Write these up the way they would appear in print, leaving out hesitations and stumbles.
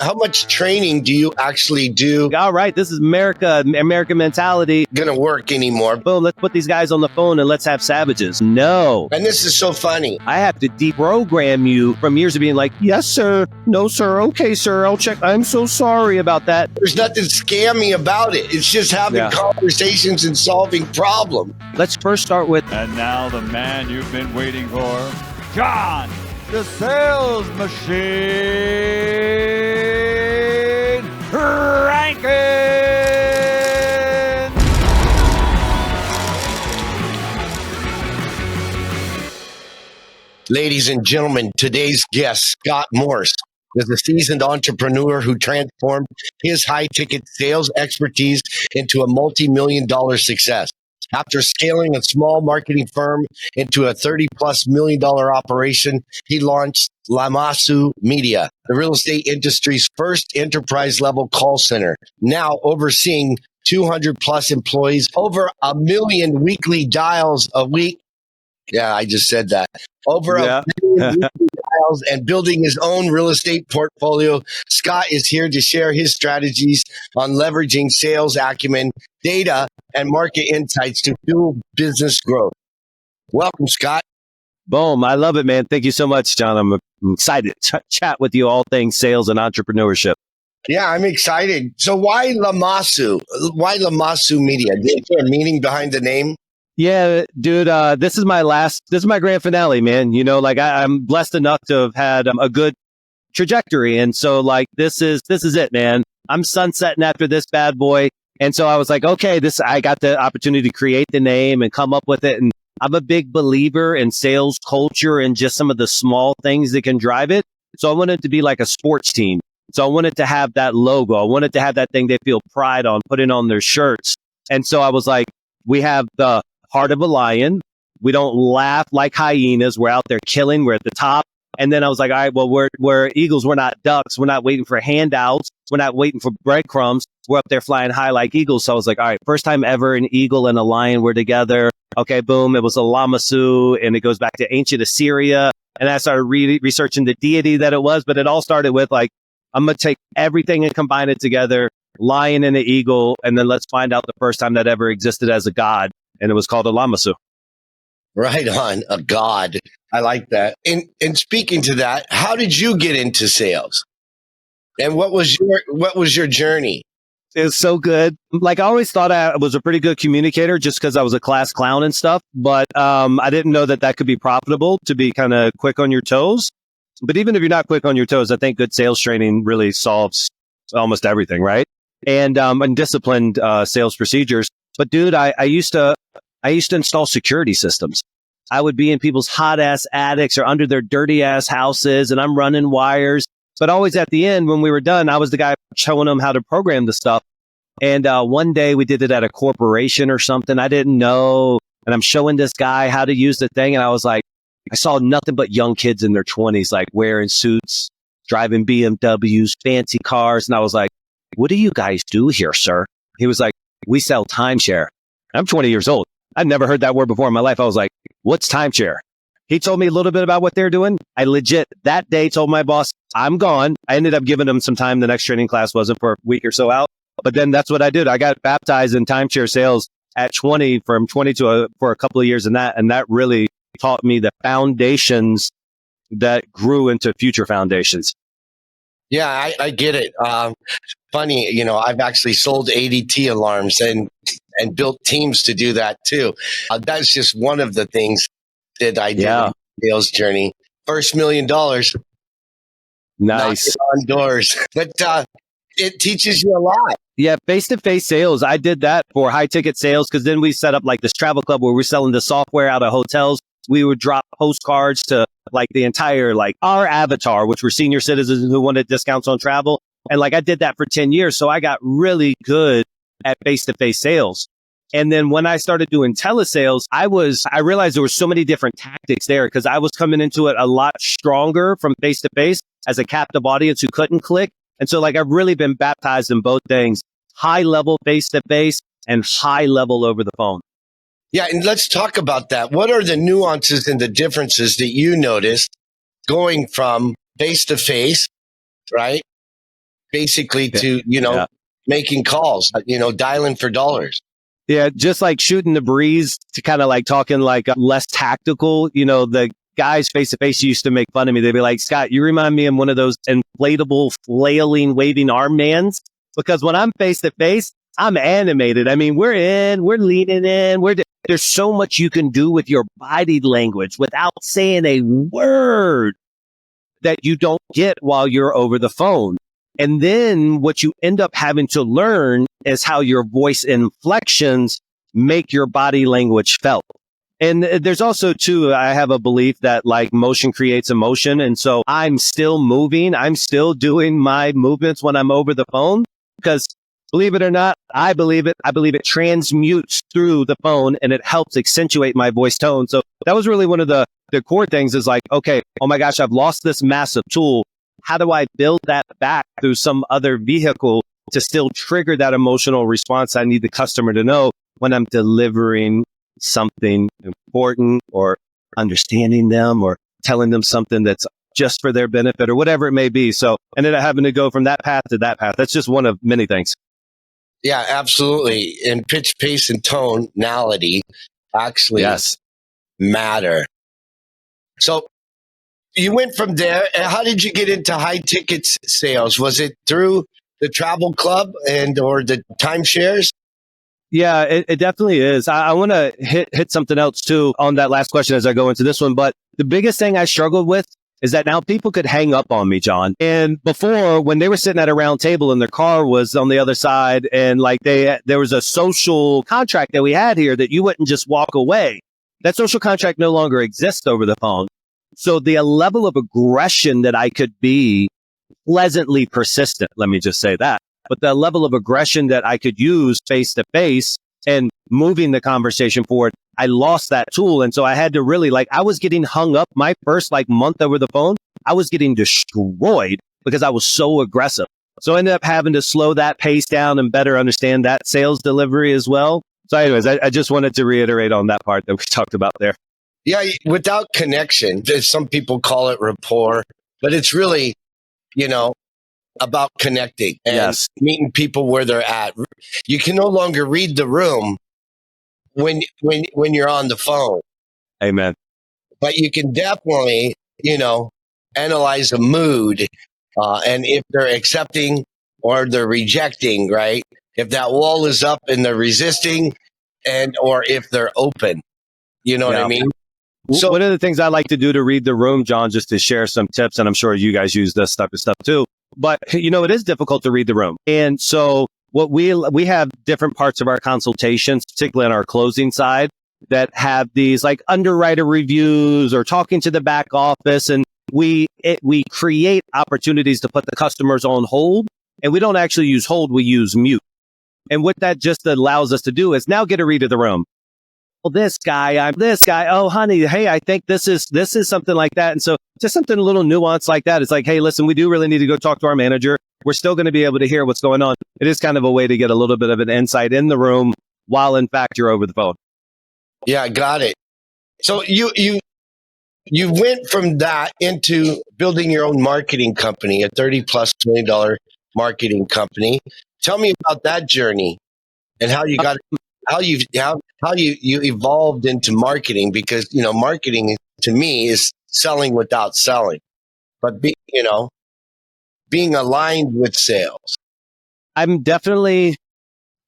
How much training do you actually do? All right, this is American mentality. Gonna work anymore. Boom, let's put these guys on the phone and let's have savages. No. And this is so funny. I have to deprogram you from years of being like, yes, sir. No, sir. Okay, sir. I'll check. I'm so sorry about that. There's nothing scammy about it. It's just having conversations and solving problems. Let's first start with... And now the man you've been waiting for, John, the sales machine, Rankins. Ladies and gentlemen, today's guest, Scott Morse, is a seasoned entrepreneur who transformed his high-ticket sales expertise into a multi-million-dollar success. After scaling a small marketing firm into a $30+ million operation, he launched Lamassu Media, the real estate industry's first enterprise-level call center, now overseeing 200+ employees, over 1 million weekly dials a week. Yeah, I just said that. Over 1 million weekly dials and building his own real estate portfolio. Scott is here to share his strategies on leveraging sales acumen, data, and market insights to fuel business growth. Welcome, Scott. Boom. I love it, man. Thank you so much, John. I'm excited to chat with you all things sales and entrepreneurship. Yeah, I'm excited. So why Lamassu? Why Lamassu Media? Is there a meaning behind the name? Yeah, dude, this is my grand finale, man. You know, like I'm blessed enough to have had a good trajectory. And so like, this is it, man. I'm sunsetting after this bad boy. And so I was like, okay, I got the opportunity to create the name and come up with it. And I'm a big believer in sales culture and just some of the small things that can drive it. So I wanted it to be like a sports team. So I wanted to have that logo. I wanted to have that thing they feel pride on, putting on their shirts. And so I was like, we have the heart of a lion. We don't laugh like hyenas. We're out there killing. We're at the top. And then I was like, all right, well, we're eagles. We're not ducks. We're not waiting for handouts. We're not waiting for breadcrumbs. We're up there flying high like eagles. So I was like, all right, first time ever an eagle and a lion were together. Okay, boom. It was a Lamassu, and it goes back to ancient Assyria. And I started researching the deity that it was. But it all started with like, I'm going to take everything and combine it together, lion and an eagle. And then let's find out the first time that ever existed as a god. And it was called a Lamassu. Right on, a god. I like that. And speaking to that, how did you get into sales? And what was your journey? It was so good. Like I always thought I was a pretty good communicator just because I was a class clown and stuff. But I didn't know that could be profitable to be kind of quick on your toes. But even if you're not quick on your toes, I think good sales training really solves almost everything, right? And disciplined sales procedures. But dude, I used to install security systems. I would be in people's hot ass attics or under their dirty ass houses, and I'm running wires. But always at the end, when we were done, I was the guy showing them how to program the stuff. And one day we did it at a corporation or something. I didn't know. And I'm showing this guy how to use the thing. And I was like, I saw nothing but young kids in their 20s, like wearing suits, driving BMWs, fancy cars. And I was like, what do you guys do here, sir? He was like, we sell timeshare. I'm 20 years old. I've never heard that word before in my life. I was like, what's timeshare? He told me a little bit about what they're doing. I legit that day told my boss, I'm gone. I ended up giving him some time. The next training class wasn't for a week or so out. But then that's what I did. I got baptized in timeshare sales at 20, from 20 for a couple of years in that. And that really taught me the foundations that grew into future foundations. Yeah, I get it. Funny, you know, I've actually sold ADT alarms and built teams to do that too. That's just one of the things that I did in the sales journey. First $1 million. Nice. On doors. But it teaches you a lot. Yeah, face-to-face sales. I did that for high-ticket sales because then we set up like this travel club where we're selling the software out of hotels. We would drop postcards to like the entire, like our avatar, which were senior citizens who wanted discounts on travel. And like I did that for 10 years. So I got really good at face-to-face sales. And then when I started doing telesales, I realized there were so many different tactics there because I was coming into it a lot stronger from face-to-face as a captive audience who couldn't click. And so like I've really been baptized in both things, high level face-to-face and high level over the phone. Yeah, and let's talk about that. What are the nuances and the differences that you noticed going from face-to-face, right, basically to, making calls, dialing for dollars. Yeah, just like shooting the breeze to kind of like talking like less tactical. The guys face to face used to make fun of me. They'd be like, Scott, you remind me of one of those inflatable, flailing, waving arm mans. Because when I'm face to face, I'm animated. I mean, we're leaning in. There's so much you can do with your body language without saying a word that you don't get while you're over the phone. And then what you end up having to learn is how your voice inflections make your body language felt. And there's also, too, I have a belief that like motion creates emotion. And so I'm still moving. I'm still doing my movements when I'm over the phone because believe it or not, I believe it. I believe it transmutes through the phone and it helps accentuate my voice tone. So that was really one of the core things is like, okay, oh my gosh, I've lost this massive tool. How do I build that back through some other vehicle to still trigger that emotional response I need the customer to know when I'm delivering something important or understanding them or telling them something that's just for their benefit or whatever it may be. So ended up having to go from that path to that path. That's just one of many things. Yeah, absolutely. And pitch, pace, and tonality actually matter. So you went from there. And how did you get into high ticket sales? Was it through the travel club or the timeshares? Yeah, it definitely is. I want to hit something else too on that last question as I go into this one. But the biggest thing I struggled with is that now people could hang up on me, John. And before, when they were sitting at a round table and their car was on the other side and like there was a social contract that we had here that you wouldn't just walk away. That social contract no longer exists over the phone. So the level of aggression that I could be pleasantly persistent, let me just say that. But the level of aggression that I could use face to face and moving the conversation forward, I lost that tool. And so I had to really I was getting hung up my first month over the phone. I was getting destroyed because I was so aggressive. So I ended up having to slow that pace down and better understand that sales delivery as well. So anyways, I just wanted to reiterate on that part that we talked about there. Yeah, without connection, some people call it rapport, but it's really, about connecting and meeting people where they're at. You can no longer read the room when you're on the phone. Amen. But you can definitely, analyze a mood and if they're accepting or they're rejecting, right? If that wall is up and they're resisting or if they're open, you know what I mean? So one of the things I like to do to read the room, John, just to share some tips, and I'm sure you guys use this type of stuff too, but it is difficult to read the room. And so what we have different parts of our consultations, particularly on our closing side, that have these underwriter reviews or talking to the back office. And we create opportunities to put the customers on hold, and we don't actually use hold, we use mute. And what that just allows us to do is now get a read of the room. Well, this guy, I'm this guy. Oh, honey, hey, I think this is something like that. And so just something a little nuanced like that. It's like, hey, listen, we do really need to go talk to our manager. We're still going to be able to hear what's going on. It is kind of a way to get a little bit of an insight in the room while, in fact, you're over the phone. Yeah, I got it. So you went from that into building your own marketing company, a $30+ million marketing company. Tell me about that journey and how you got how you evolved into marketing, because marketing to me is selling without selling, but being aligned with sales. I'm definitely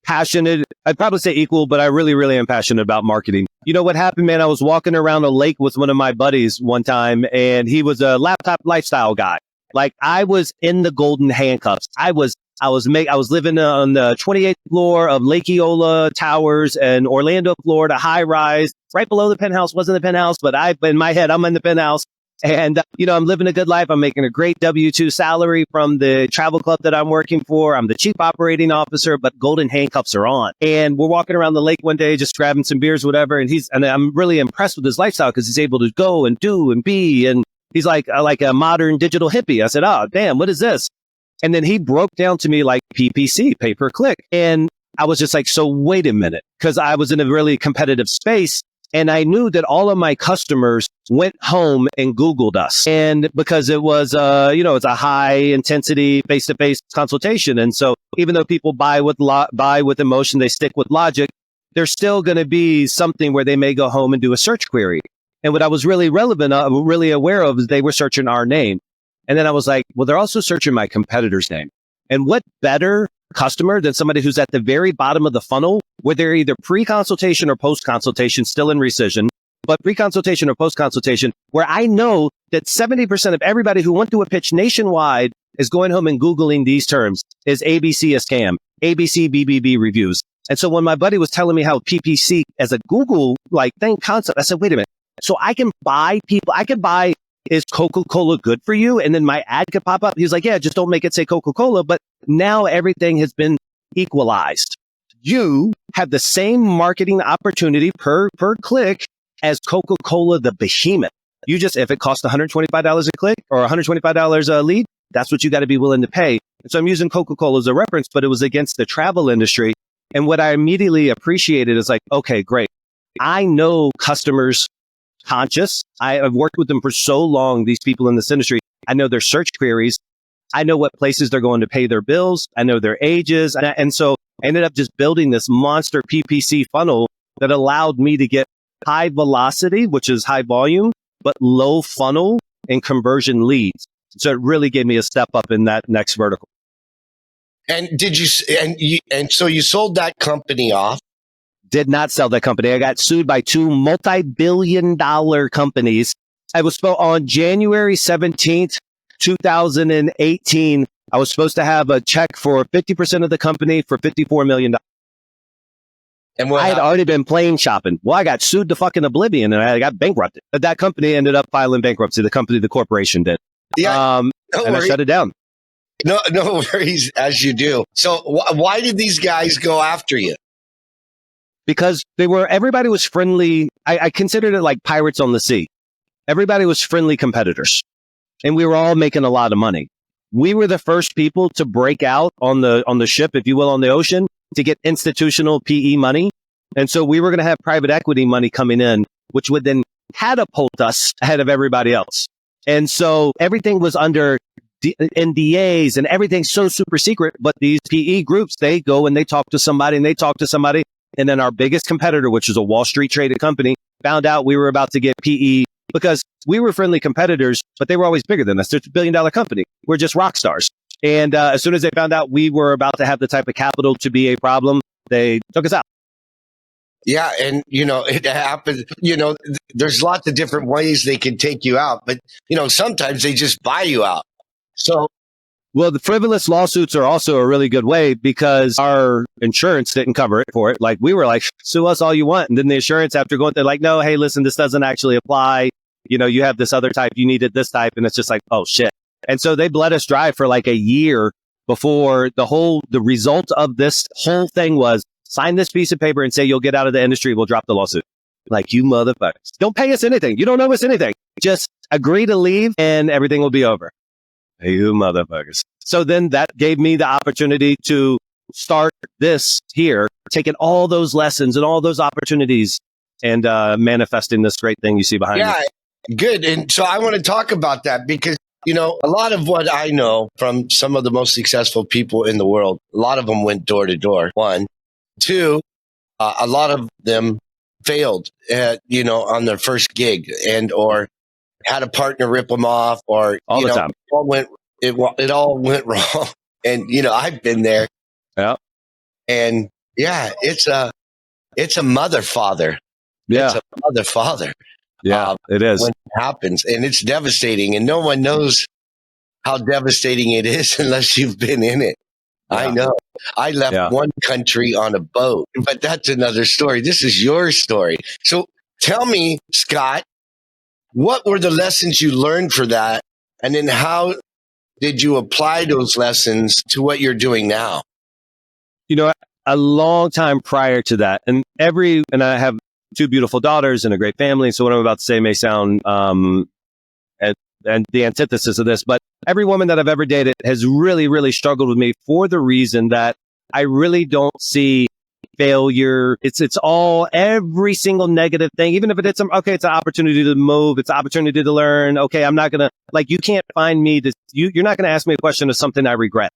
passionate. I'd probably say equal, but I really, really am passionate about marketing. You know what happened, man? I was walking around a lake with one of my buddies one time, and he was a laptop lifestyle guy. I was in the golden handcuffs. I was living on the 28th floor of Lake Eola Towers in Orlando, Florida, high rise, right below the penthouse. Wasn't the penthouse, but in my head, I'm in the penthouse. And, I'm living a good life. I'm making a great W-2 salary from the travel club that I'm working for. I'm the chief operating officer, but golden handcuffs are on. And we're walking around the lake one day, just grabbing some beers, whatever. And I'm really impressed with his lifestyle because he's able to go and do and be. And he's like a modern digital hippie. I said, oh, damn, what is this? And then he broke down to me like PPC, pay per click. And I was just like, so wait a minute, because I was in a really competitive space. And I knew that all of my customers went home and Googled us. And because it was, it's a high intensity face-to-face consultation. And so even though people buy with emotion, they stick with logic, there's still going to be something where they may go home and do a search query. And what I was really really aware of is they were searching our name. And then I was like, well, they're also searching my competitor's name. And what better customer than somebody who's at the very bottom of the funnel, where they're either pre-consultation or post-consultation, still in rescission, but pre-consultation or post-consultation, where I know that 70% of everybody who went through a pitch nationwide is going home and Googling these terms. Is ABC a scam? ABC BBB reviews. And so when my buddy was telling me how PPC as a Google thing concept, I said, wait a minute. So I can buy, is Coca-Cola good for you? And then my ad could pop up. He's like, yeah, just don't make it say Coca-Cola. But now everything has been equalized. You have the same marketing opportunity per click as Coca-Cola, the behemoth. You just, if it costs $125 a click or $125 a lead, that's what you got to be willing to pay. And so I'm using Coca-Cola as a reference, but it was against the travel industry. And what I immediately appreciated is like, okay, great. I know customers conscious. I've worked with them for so long, these people in this industry. I know their search queries. I know what places they're going to pay their bills. I know their ages. And so I ended up just building this monster PPC funnel that allowed me to get high velocity, which is high volume, but low funnel and conversion leads. So it really gave me a step up in that next vertical. And so you sold that company off? Did not sell that company. I got sued by two multi-billion-dollar companies. I was on January 17th, 2018. I was supposed to have a check for 50% of the company for $54 million. And I had already been plane shopping. Well, I got sued to fucking oblivion and I got bankrupted. But that company ended up filing bankruptcy. The corporation did. Yeah, and I shut it down. No worries, as you do. So why did these guys go after you? Because everybody was friendly. I considered it like pirates on the sea. Everybody was friendly competitors and we were all making a lot of money. We were the first people to break out on the ship, if you will, on the ocean to get institutional PE money. And so we were going to have private equity money coming in, which would then catapult us ahead of everybody else. And so everything was under NDAs and everything's so super secret. But these PE groups, they go and they talk to somebody and they talk to somebody. And then our biggest competitor, which is a Wall Street traded company, found out we were about to get PE because we were friendly competitors, but they were always bigger than us. They're a $1 billion company. We're just rock stars. And as soon as they found out we were about to have the type of capital to be a problem, they took us out. Yeah. And, it happens, there's lots of different ways they can take you out, but, sometimes they just buy you out. So. Well, the frivolous lawsuits are also a really good way because our insurance didn't cover it for it. Like we were like, sue us all you want. And then the insurance after going, they're like, no, hey, listen, this doesn't actually apply. You have this other type, you needed this type. And it's just like, oh shit. And so they bled us dry for like a year before the result of this whole thing was sign this piece of paper and say you'll get out of the industry. We'll drop the lawsuit. Like, you motherfuckers. Don't pay us anything. You don't owe us anything. Just agree to leave and everything will be over. Hey, you motherfuckers. So then that gave me the opportunity to start this here, taking all those lessons and all those opportunities and manifesting this great thing you see behind me. Yeah, good. And so I want to talk about that because, a lot of what I know from some of the most successful people in the world, a lot of them went door to door. One. Two, a lot of them failed, on their first gig or had a partner rip them off or, all the time. It all went wrong. And, I've been there. Yeah. And yeah, it's a mother father. Yeah. It's a mother father. Yeah, it is. When it happens and it's devastating and no one knows how devastating it is unless you've been in it. Yeah. I know. I left one country on a boat, but that's another story. This is your story. So tell me, Scott, what were the lessons you learned for that? And then how did you apply those lessons to what you're doing now? A long time prior to that, and I have two beautiful daughters and a great family. So what I'm about to say may sound and the antithesis of this, but every woman that I've ever dated has really, really struggled with me for the reason that I really don't see failure. It's all every single negative thing, even if it's it's an opportunity to move. It's an opportunity to learn. Okay. I'm not going to you can't find me you're not going to ask me a question of something I regret.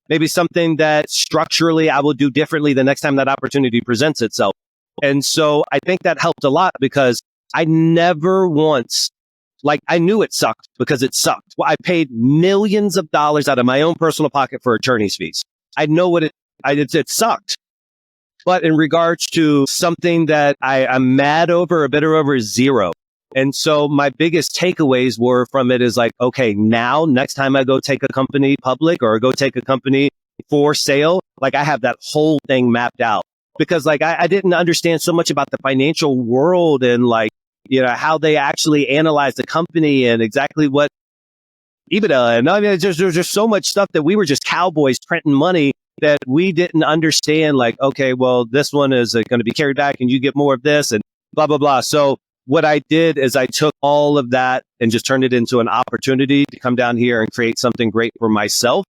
Maybe something that structurally I will do differently the next time that opportunity presents itself. And so I think that helped a lot because I never once, I knew it sucked because it sucked. Well, I paid millions of dollars out of my own personal pocket for attorney's fees. I know what it sucked. But in regards to something that I'm mad over or bitter over is zero. And so my biggest takeaways were from it is okay, now next time I go take a company public or go take a company for sale, I have that whole thing mapped out because I didn't understand so much about the financial world and how they actually analyze the company and exactly what EBITDA. And I mean, there's just so much stuff that we were just cowboys printing money that we didn't understand. Okay, well, this one is going to be carried back and you get more of this and blah, blah, blah. So what I did is I took all of that and just turned it into an opportunity to come down here and create something great for myself,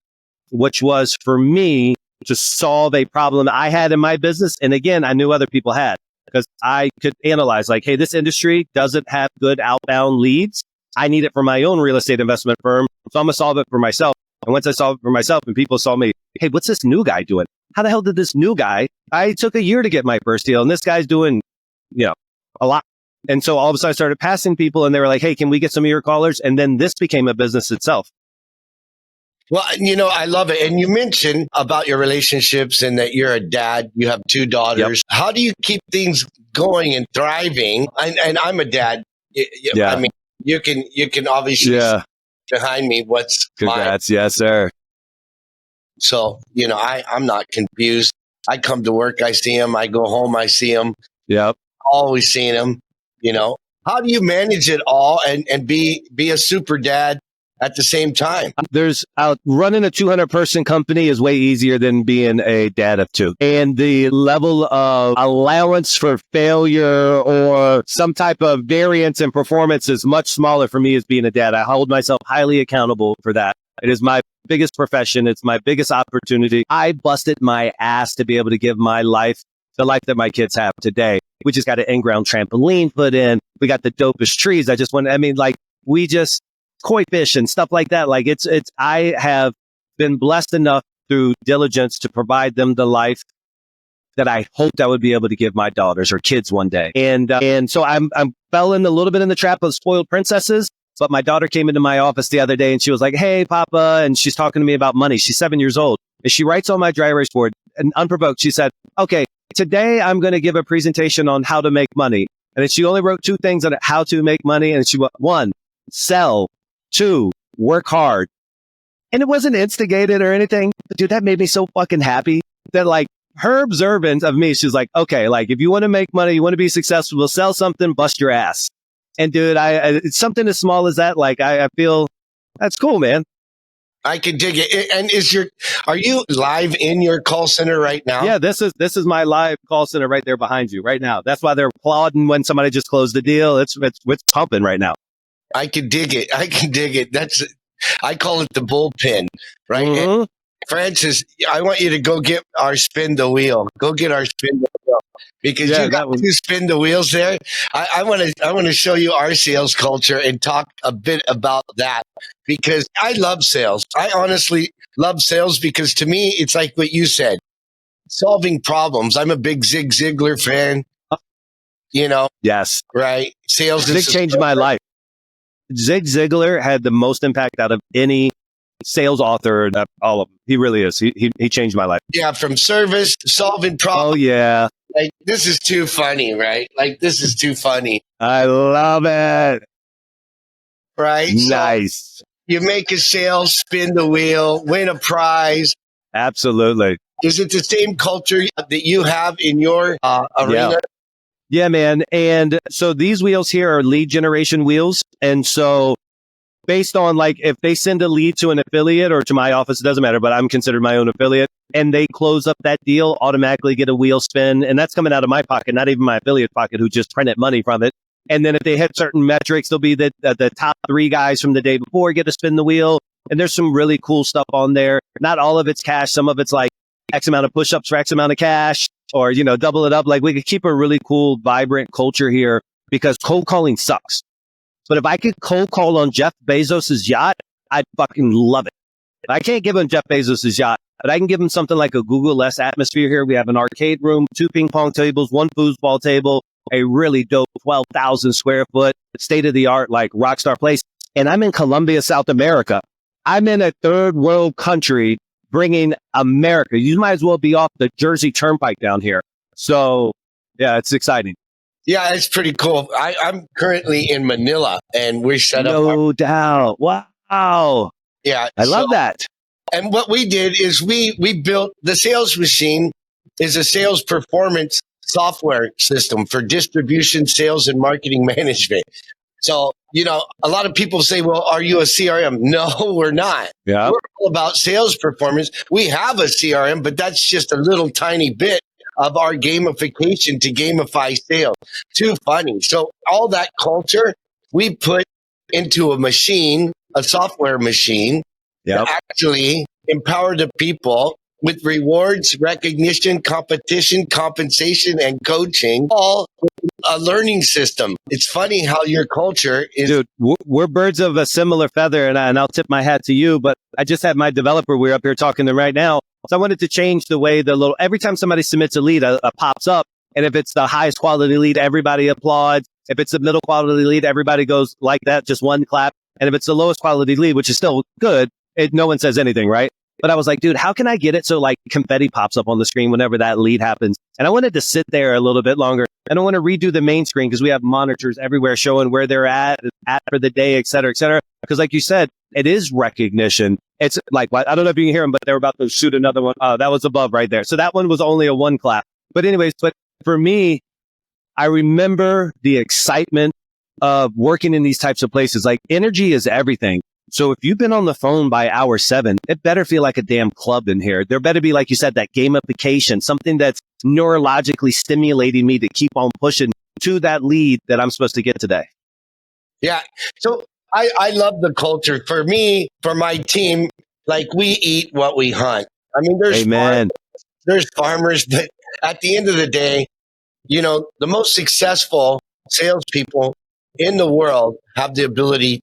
which was for me to solve a problem I had in my business. And again, I knew other people had because I could analyze hey, this industry doesn't have good outbound leads. I need it for my own real estate investment firm. So I'm going to solve it for myself. And once I solve it for myself and people saw me, hey, what's this new guy doing? How the hell did this new guy? I took a year to get my first deal and this guy's doing, a lot. And so all of a sudden I started passing people and they were like, hey, can we get some of your callers? And then this became a business itself. Well, I love it. And you mentioned about your relationships and that you're a dad, you have 2 daughters. Yep. How do you keep things going and thriving? And I'm a dad. I mean, you can obviously see behind me what's Congrats. Yes, sir. So, I'm not confused. I come to work, I see him. I go home, I see him. Yep. Always seeing him. How do you manage it all and be a super dad at the same time? Running a 200-person company is way easier than being a dad of 2. And the level of allowance for failure or some type of variance in performance is much smaller for me as being a dad. I hold myself highly accountable for that. It is my biggest profession. It's my biggest opportunity. I busted my ass to be able to give my life the life that my kids have today. We just got an in-ground trampoline put in. We got the dopest trees. We just koi fish and stuff like that. I have been blessed enough through diligence to provide them the life that I hoped I would be able to give my daughters or kids one day. And so I'm fell in a little bit in the trap of spoiled princesses. But my daughter came into my office the other day and she was like, hey, Papa. And she's talking to me about money. She's 7 years old. And she writes on my dry erase board and unprovoked, she said, okay, today I'm going to give a presentation on how to make money. And then she only wrote 2 things on how to make money. And she wrote 1, sell, 2, work hard. And it wasn't instigated or anything. But dude, that made me so fucking happy that her observance of me, she's like, okay, if you want to make money, you want to be successful, sell something, bust your ass. And dude, it's something as small as that. I feel that's cool, man. I can dig it. And are you live in your call center right now? Yeah, this is my live call center right there behind you right now. That's why they're applauding when somebody just closed the deal. It's pumping right now. I can dig it. I call it the bullpen, right? Mm-hmm. Francis, I want you to go get our spin the wheel. Go get our spin the wheel because you got 2 spin the wheels there. I want to show you our sales culture and talk a bit about that because I love sales. I honestly love sales because to me, it's like what you said, solving problems. I'm a big Zig Ziglar fan. Yes. Right. Sales Zig changed my life. Zig Ziglar had the most impact out of any sales author, all of them. He really is. He changed my life. Yeah, from service, solving problems. Oh, yeah. This is too funny, right? This is too funny. I love it. Right? Nice. So you make a sale, spin the wheel, win a prize. Absolutely. Is it the same culture that you have in your arena? Yeah, man. And so these wheels here are lead generation wheels. And so based on if they send a lead to an affiliate or to my office, it doesn't matter, but I'm considered my own affiliate and they close up that deal, automatically get a wheel spin. And that's coming out of my pocket, not even my affiliate pocket who just printed money from it. And then if they hit certain metrics, they'll be the top 3 guys from the day before get to spin the wheel. And there's some really cool stuff on there. Not all of it's cash. Some of it's X amount of push-ups for X amount of cash. or, double it up. Like we could keep a really cool, vibrant culture here because cold calling sucks. But if I could cold call on Jeff Bezos's yacht, I'd fucking love it. I can't give him Jeff Bezos's yacht, but I can give him something like a Google-less atmosphere here. We have an arcade room, 2 ping pong tables, 1 foosball table, a really dope 12,000 square foot, state-of-the-art, like rockstar place. And I'm in Colombia, South America. I'm in a third world country bringing America. You might as well be off the Jersey Turnpike down here. So, yeah, it's exciting. Yeah, it's pretty cool. I'm currently in Manila, and we're set up. No doubt. Wow. Yeah. I love that. And what we did is we built the sales machine is a sales performance software system for distribution, sales, and marketing management. So, a lot of people say, well, are you a CRM? No, we're not. Yeah. We're all about sales performance. We have a CRM, but that's just a little tiny bit of our gamification to gamify sales. Too funny. So all that culture we put into a machine, a software machine, to actually empower the people with rewards, recognition, competition, compensation, and coaching, all a learning system. It's funny how your culture is. Dude, we're birds of a similar feather, and I'll tip my hat to you, but I just had my developer, we're up here talking to them right now. So I wanted to change the way every time somebody submits a lead, a pops up. And if it's the highest quality lead, everybody applauds. If it's the middle quality lead, everybody goes like that, just one clap. And if it's the lowest quality lead, which is still good, no one says anything, right? But I was like, dude, how can I get it so like confetti pops up on the screen whenever that lead happens? And I wanted to sit there a little bit longer. I don't want to redo the main screen because we have monitors everywhere showing where they're at for the day, et cetera, et cetera. Because like you said, it is recognition. It's like, I don't know if you can hear them, but they're about to shoot another one. That was above right there. So that one was only a 1 clap. But anyways, but for me, I remember the excitement of working in these types of places. Like energy is everything. So if you've been on the phone by hour 7, it better feel like a damn club in here. There better be, like you said, that gamification, something that's neurologically stimulating me to keep on pushing to that lead that I'm supposed to get today. Yeah. So I love the culture. For me, for my team, like we eat what we hunt. I mean, there's farmers, but at the end of the day, the most successful salespeople in the world have the ability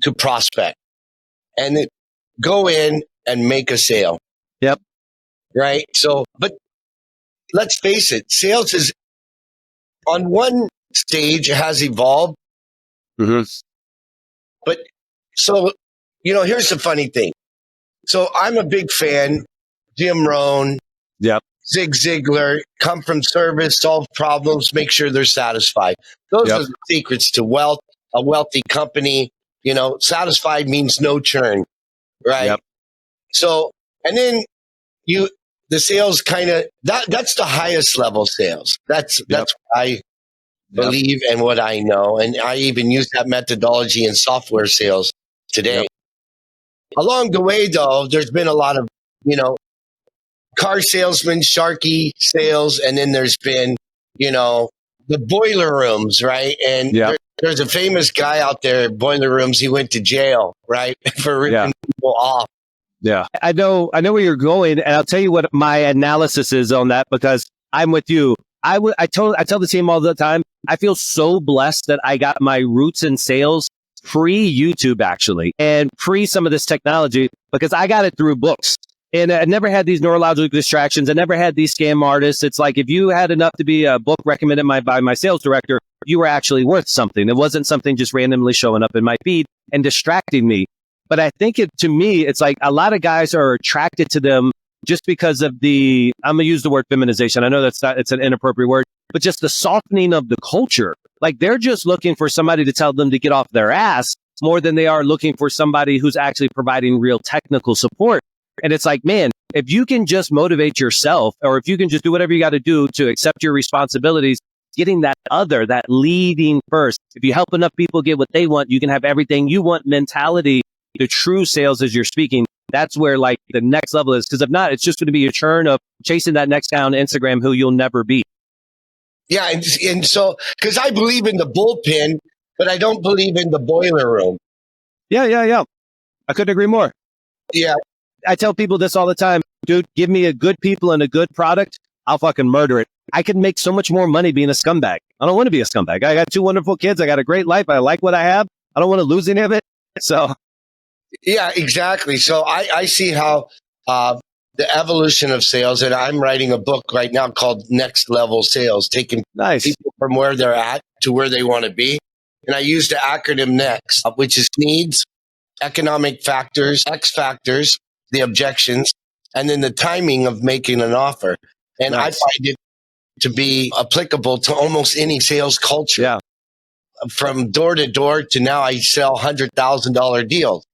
to prospect and go in and make a sale. Yep. Right. So, but let's face it, sales is on one stage has evolved. Mm-hmm. But so, here's the funny thing. So I'm a big fan, Jim Rohn, Zig Ziglar, come from service, solve problems, make sure they're satisfied. Those are the secrets to wealth, a wealthy company. Satisfied means no churn, right? Yep. So, and then the sales kind of, that's the highest level sales. That's what I believe and what I know. And I even use that methodology in software sales today. Yep. Along the way, though, there's been a lot of, car salesmen, Sharky sales, and then there's been, the boiler rooms, right? And there's a famous guy out there at boiler rooms. He went to jail, right? For ripping people off. Yeah. I know where you're going. And I'll tell you what my analysis is on that because I'm with you. I tell the team all the time, I feel so blessed that I got my roots in sales pre-YouTube actually and pre some of this technology because I got it through books. And I never had these neurological distractions. I never had these scam artists. It's like if you had enough to be a book recommended by my sales director, you were actually worth something. It wasn't something just randomly showing up in my feed and distracting me. But I think to me, it's like a lot of guys are attracted to them just because of I'm going to use the word feminization. I know it's an inappropriate word, but just the softening of the culture. Like they're just looking for somebody to tell them to get off their ass more than they are looking for somebody who's actually providing real technical support. And it's like, man, if you can just motivate yourself or if you can just do whatever you got to do to accept your responsibilities, getting that leading first. If you help enough people get what they want, you can have everything you want mentality. The true sales as you're speaking, that's where like the next level is. Because if not, it's just going to be a churn of chasing that next guy on Instagram who you'll never beat. Yeah. And so, because I believe in the bullpen, but I don't believe in the boiler room. Yeah. I couldn't agree more. Yeah. I tell people this all the time, dude, give me a good people and a good product. I'll fucking murder it. I could make so much more money being a scumbag. I don't want to be a scumbag. I got 2 wonderful kids. I got a great life. I like what I have. I don't want to lose any of it. So, yeah, exactly. So I see how the evolution of sales, and I'm writing a book right now called Next Level Sales, taking people from where they're at to where they want to be. And I use the acronym NEXT, which is needs, economic factors, X factors, the objections, and then the timing of making an offer. And I find it to be applicable to almost any sales culture. Yeah. From door to door to now I sell $100,000 deals.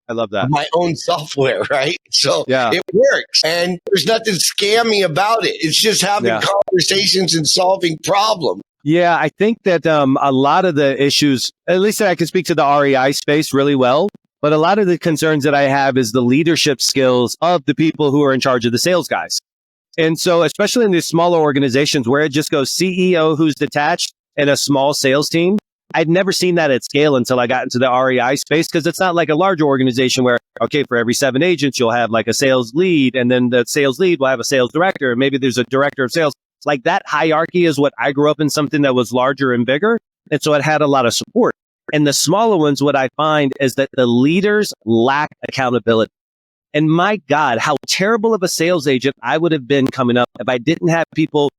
I love that. My own software, right? So it works. And there's nothing scammy about it. It's just having conversations and solving problems. Yeah, I think that a lot of the issues, at least I can speak to the REI space really well, but a lot of the concerns that I have is the leadership skills of the people who are in charge of the sales guys. And so, especially in these smaller organizations where it just goes CEO who's detached and a small sales team, I'd never seen that at scale until I got into the REI space, because it's not like a larger organization where, okay, for every 7 agents, you'll have like a sales lead, and then the sales lead will have a sales director, and maybe there's a director of sales. Like that hierarchy is what I grew up in, something that was larger and bigger. And so it had a lot of support. And the smaller ones, what I find is that the leaders lack accountability. And my God, how terrible of a sales agent I would have been coming up if I didn't have people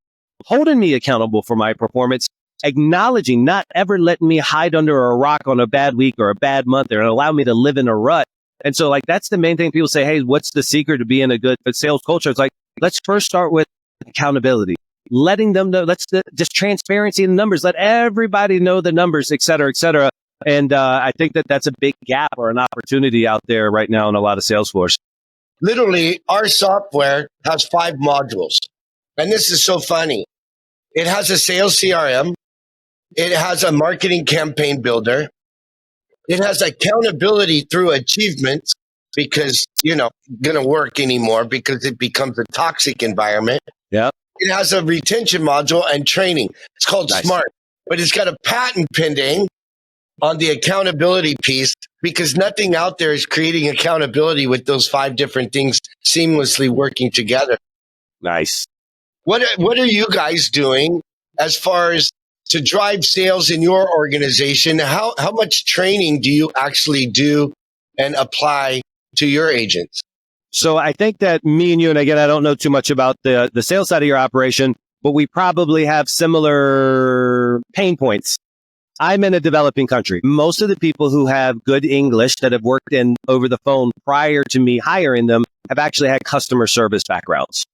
holding me accountable for my performance, acknowledging, not ever letting me hide under a rock on a bad week or a bad month, or allow me to live in a rut. And so like, that's the main thing. People say, hey, what's the secret to being a good sales culture? It's like, let's first start with accountability, letting them know, just transparency in the numbers, let everybody know the numbers, et cetera, et cetera. And I think that that's a big gap or an opportunity out there right now in a lot of sales force. Literally, our software has 5 modules. And this is so funny. It has a sales CRM. It has a marketing campaign builder. It has accountability through achievements, because, going to work anymore because it becomes a toxic environment. Yeah. It has a retention module and training. It's called SMART, but it's got a patent pending on the accountability piece, because nothing out there is creating accountability with those 5 different things seamlessly working together. Nice. What are you guys doing as far as to drive sales in your organization? How much training do you actually do and apply to your agents? So I think that me and you, and again, I don't know too much about the sales side of your operation, but we probably have similar pain points. I'm in a developing country. Most of the people who have good English that have worked in over the phone prior to me hiring them have actually had customer service backgrounds.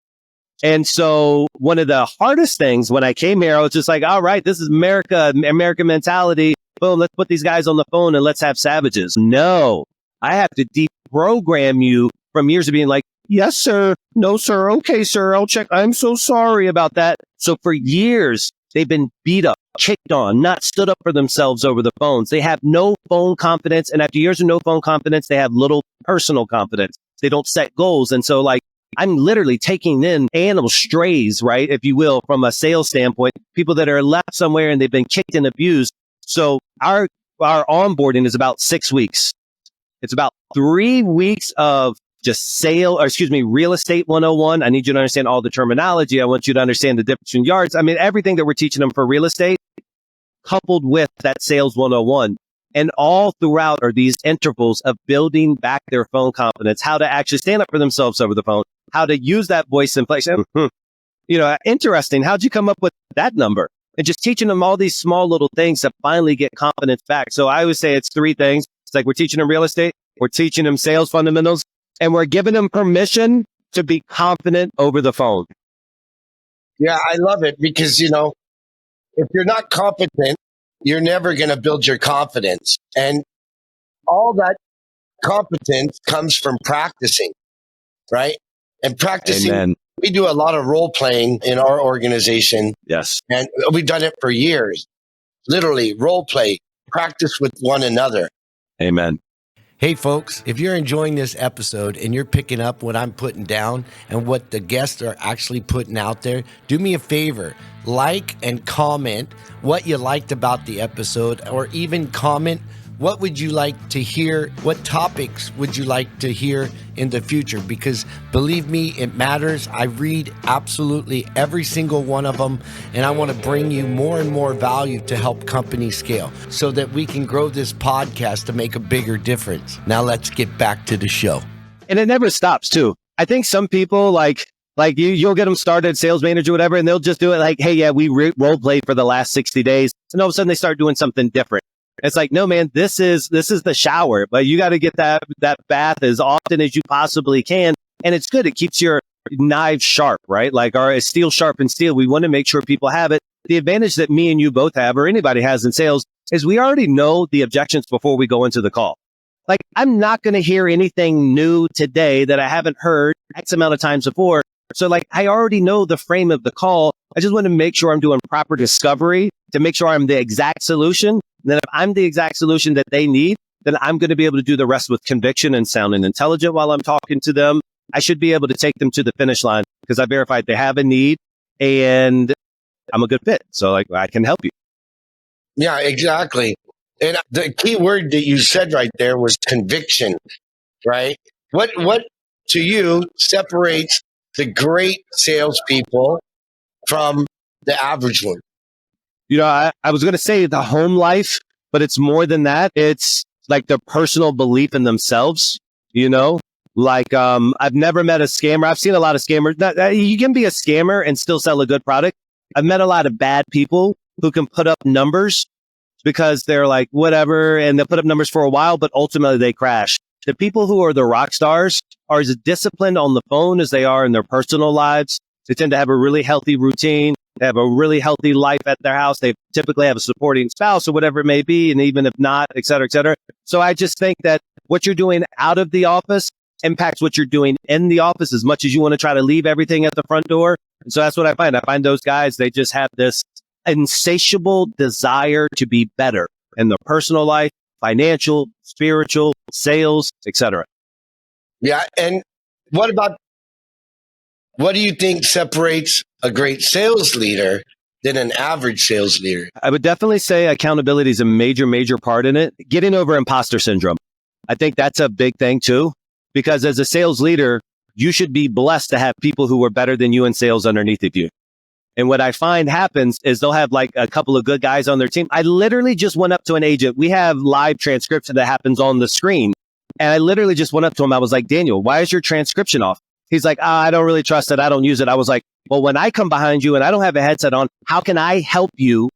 And so one of the hardest things when I came here, I was just like, all right, this is American mentality. Boom, let's put these guys on the phone and let's have savages. No, I have to deprogram you from years of being like, yes, sir. No, sir. Okay, sir. I'll check. I'm so sorry about that. So for years, they've been beat up, kicked on, not stood up for themselves over the phones. They have no phone confidence. And after years of no phone confidence, they have little personal confidence. They don't set goals. And so like, I'm literally taking in animal strays, right, if you will, from a sales standpoint, people that are left somewhere and they've been kicked and abused. So our onboarding is about 6 weeks. It's about 3 weeks of just real estate 101. I need you to understand all the terminology. I want you to understand the difference in yards. I mean, everything that we're teaching them for real estate, coupled with that sales 101. And all throughout are these intervals of building back their phone confidence, how to actually stand up for themselves over the phone, how to use that voice inflection. Interesting. How'd you come up with that number? And just teaching them all these small little things to finally get confidence back. So I always say it's 3 things. It's like we're teaching them real estate, we're teaching them sales fundamentals, and we're giving them permission to be confident over the phone. Yeah, I love it because, if you're not competent, you're never going to build your confidence. And all that competence comes from practicing, right? And practicing. Amen. We do a lot of role playing in our organization. Yes. And we've done it for years. Literally, role play, practice with one another. Amen. Hey folks, if you're enjoying this episode and you're picking up what I'm putting down and what the guests are actually putting out there, do me a favor, like and comment what you liked about the episode, or even comment what would you like to hear? What topics would you like to hear in the future? Because believe me, it matters. I read absolutely every single one of them, and I want to bring you more and more value to help companies scale so that we can grow this podcast to make a bigger difference. Now let's get back to the show. And it never stops too. I think some people like you'll get them started, sales manager, whatever, and they'll just do it like, hey, yeah, we role played for the last 60 days. And all of a sudden they start doing something different. It's like, no, man, this is the shower, but you got to get that bath as often as you possibly can. And it's good. It keeps your knives sharp, right? Like our steel sharpens steel. We want to make sure people have it. The advantage that me and you both have, or anybody has in sales, is we already know the objections before we go into the call. Like, I'm not going to hear anything new today that I haven't heard X amount of times before. So like, I already know the frame of the call. I just want to make sure I'm doing proper discovery to make sure I'm the exact solution. And then if I'm the exact solution that they need, then I'm going to be able to do the rest with conviction and sounding intelligent while I'm talking to them. I should be able to take them to the finish line because I verified they have a need and I'm a good fit. So like, I can help you. Yeah, exactly. And the key word that you said right there was conviction, right? What to you separates the great salespeople from the average one? You know, I was going to say the home life, but it's more than that. It's like their personal belief in themselves, you know? Like, I've never met a scammer. I've seen a lot of scammers. You can be a scammer and still sell a good product. I've met a lot of bad people who can put up numbers because they're like, whatever, and they'll put up numbers for a while, but ultimately they crash. The people who are the rock stars are as disciplined on the phone as they are in their personal lives. They tend to have a really healthy routine. They have a really healthy life at their house. They typically have a supporting spouse or whatever it may be. And even if not, et cetera, et cetera. So I just think that what you're doing out of the office impacts what you're doing in the office as much as you want to try to leave everything at the front door. And so that's what I find. I find those guys, they just have this insatiable desire to be better in their personal life, financial, spiritual, sales, etc. Yeah. And what do you think separates a great sales leader than an average sales leader? I would definitely say accountability is a major, major part in it. Getting over imposter syndrome. I think that's a big thing too, because as a sales leader, you should be blessed to have people who are better than you in sales underneath of you. And what I find happens is they'll have like a couple of good guys on their team. I literally just went up to an agent. We have live transcription that happens on the screen. And I literally just went up to him. I was like, Daniel, why is your transcription off? He's like, I don't really trust it. I don't use it. I was like, well, when I come behind you and I don't have a headset on, how can I help you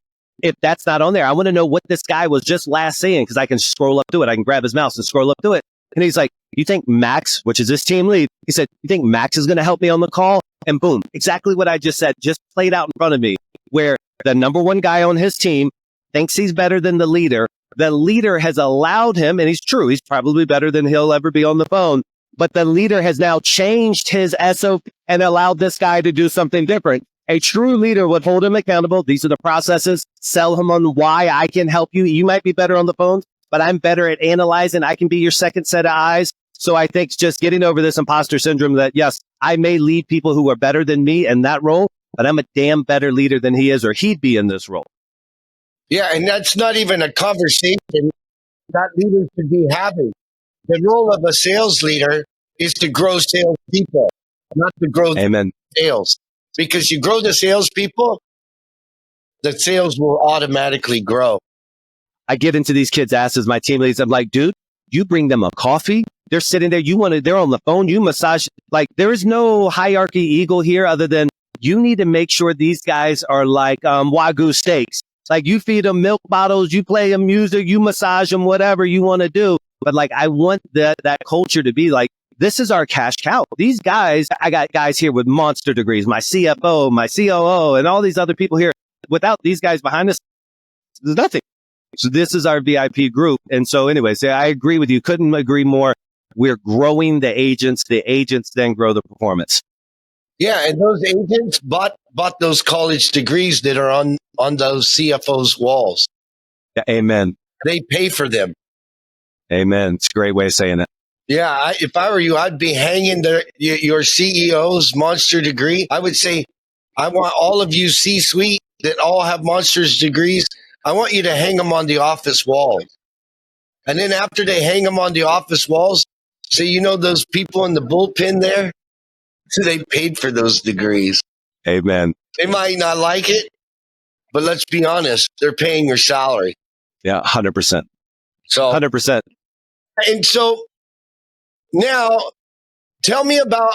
if that's not on there? I want to know what this guy was just last saying because I can scroll up to it. I can grab his mouse and scroll up to it. And he's like, you think Max, which is his team lead, he said, you think Max is going to help me on the call? And boom, exactly what I just said, just played out in front of me, where the number one guy on his team thinks he's better than the leader. The leader has allowed him, and he's true, he's probably better than he'll ever be on the phone. But the leader has now changed his SOP and allowed this guy to do something different. A true leader would hold him accountable. These are the processes. Sell him on why I can help you. You might be better on the phone, but I'm better at analyzing. I can be your second set of eyes. So I think just getting over this imposter syndrome that, yes, I may lead people who are better than me in that role, but I'm a damn better leader than he is or he'd be in this role. Yeah, and that's not even a conversation that leaders should be having. The role of a sales leader is to grow salespeople, not to grow Amen. sales. Because you grow the salespeople, the sales will automatically grow. I get into these kids' asses, my team leads. I'm like, dude, you bring them a coffee. They're sitting there. They're on the phone. You massage. Like, there is no hierarchy eagle here other than you need to make sure these guys are like Wagyu steaks. Like, you feed them milk bottles, you play them music, you massage them, whatever you want to do. But like, I want that culture to be like, this is our cash cow. These guys, I got guys here with monster degrees, my CFO, my COO, and all these other people here. Without these guys behind us, there's nothing. So this is our VIP group. And so anyways, I agree with you. Couldn't agree more. We're growing the agents. The agents then grow the performance. Yeah, and those agents bought those college degrees that are on those CFOs' walls. Yeah, amen. They pay for them. Amen. It's a great way of saying it. Yeah, if I were you, I'd be hanging your CEO's monster degree. I would say, I want all of you C-suite that all have monsters degrees. I want you to hang them on the office wall. And then after they hang them on the office walls, say, you know, those people in the bullpen there, so they paid for those degrees. Amen. They might not like it, but let's be honest, they're paying your salary. Yeah, 100%. So, 100%. and so now tell me about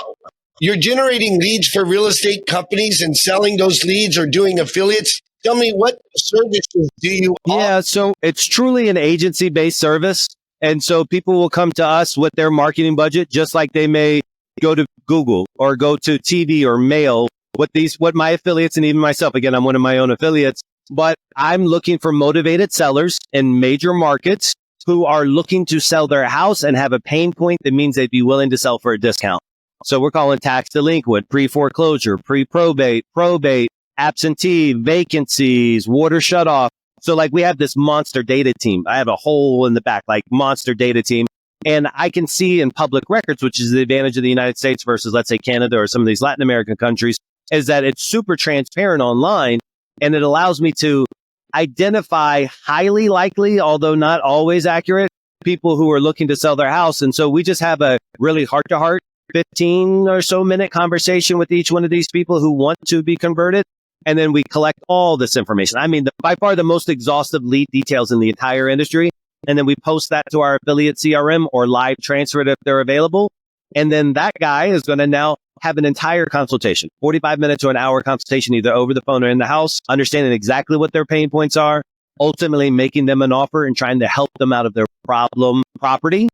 you're generating leads for real estate companies and selling those leads or doing affiliates. Tell me, what services do you offer? Yeah, so it's truly an agency-based service. And so people will come to us with their marketing budget, just like they may go to Google or go to TV or mail. What my affiliates and even myself, again, I'm one of my own affiliates, but I'm looking for motivated sellers in major markets who are looking to sell their house and have a pain point that means they'd be willing to sell for a discount. So we're calling tax delinquent, pre-foreclosure, pre-probate, probate, absentee, vacancies, water shutoff. So like we have this monster data team. I have a hole in the back, like monster data team. And I can see in public records, which is the advantage of the United States versus, let's say, Canada or some of these Latin American countries, is that it's super transparent online. And it allows me to identify highly likely, although not always accurate, people who are looking to sell their house. And so we just have a really heart-to-heart 15 or so minute conversation with each one of these people who want to be converted. And then we collect all this information. I mean, by far the most exhaustive lead details in the entire industry. And then we post that to our affiliate CRM or live transfer it if they're available. And then that guy is going to now have an entire consultation, 45 minutes to an hour consultation, either over the phone or in the house, understanding exactly what their pain points are, ultimately making them an offer and trying to help them out of their problem property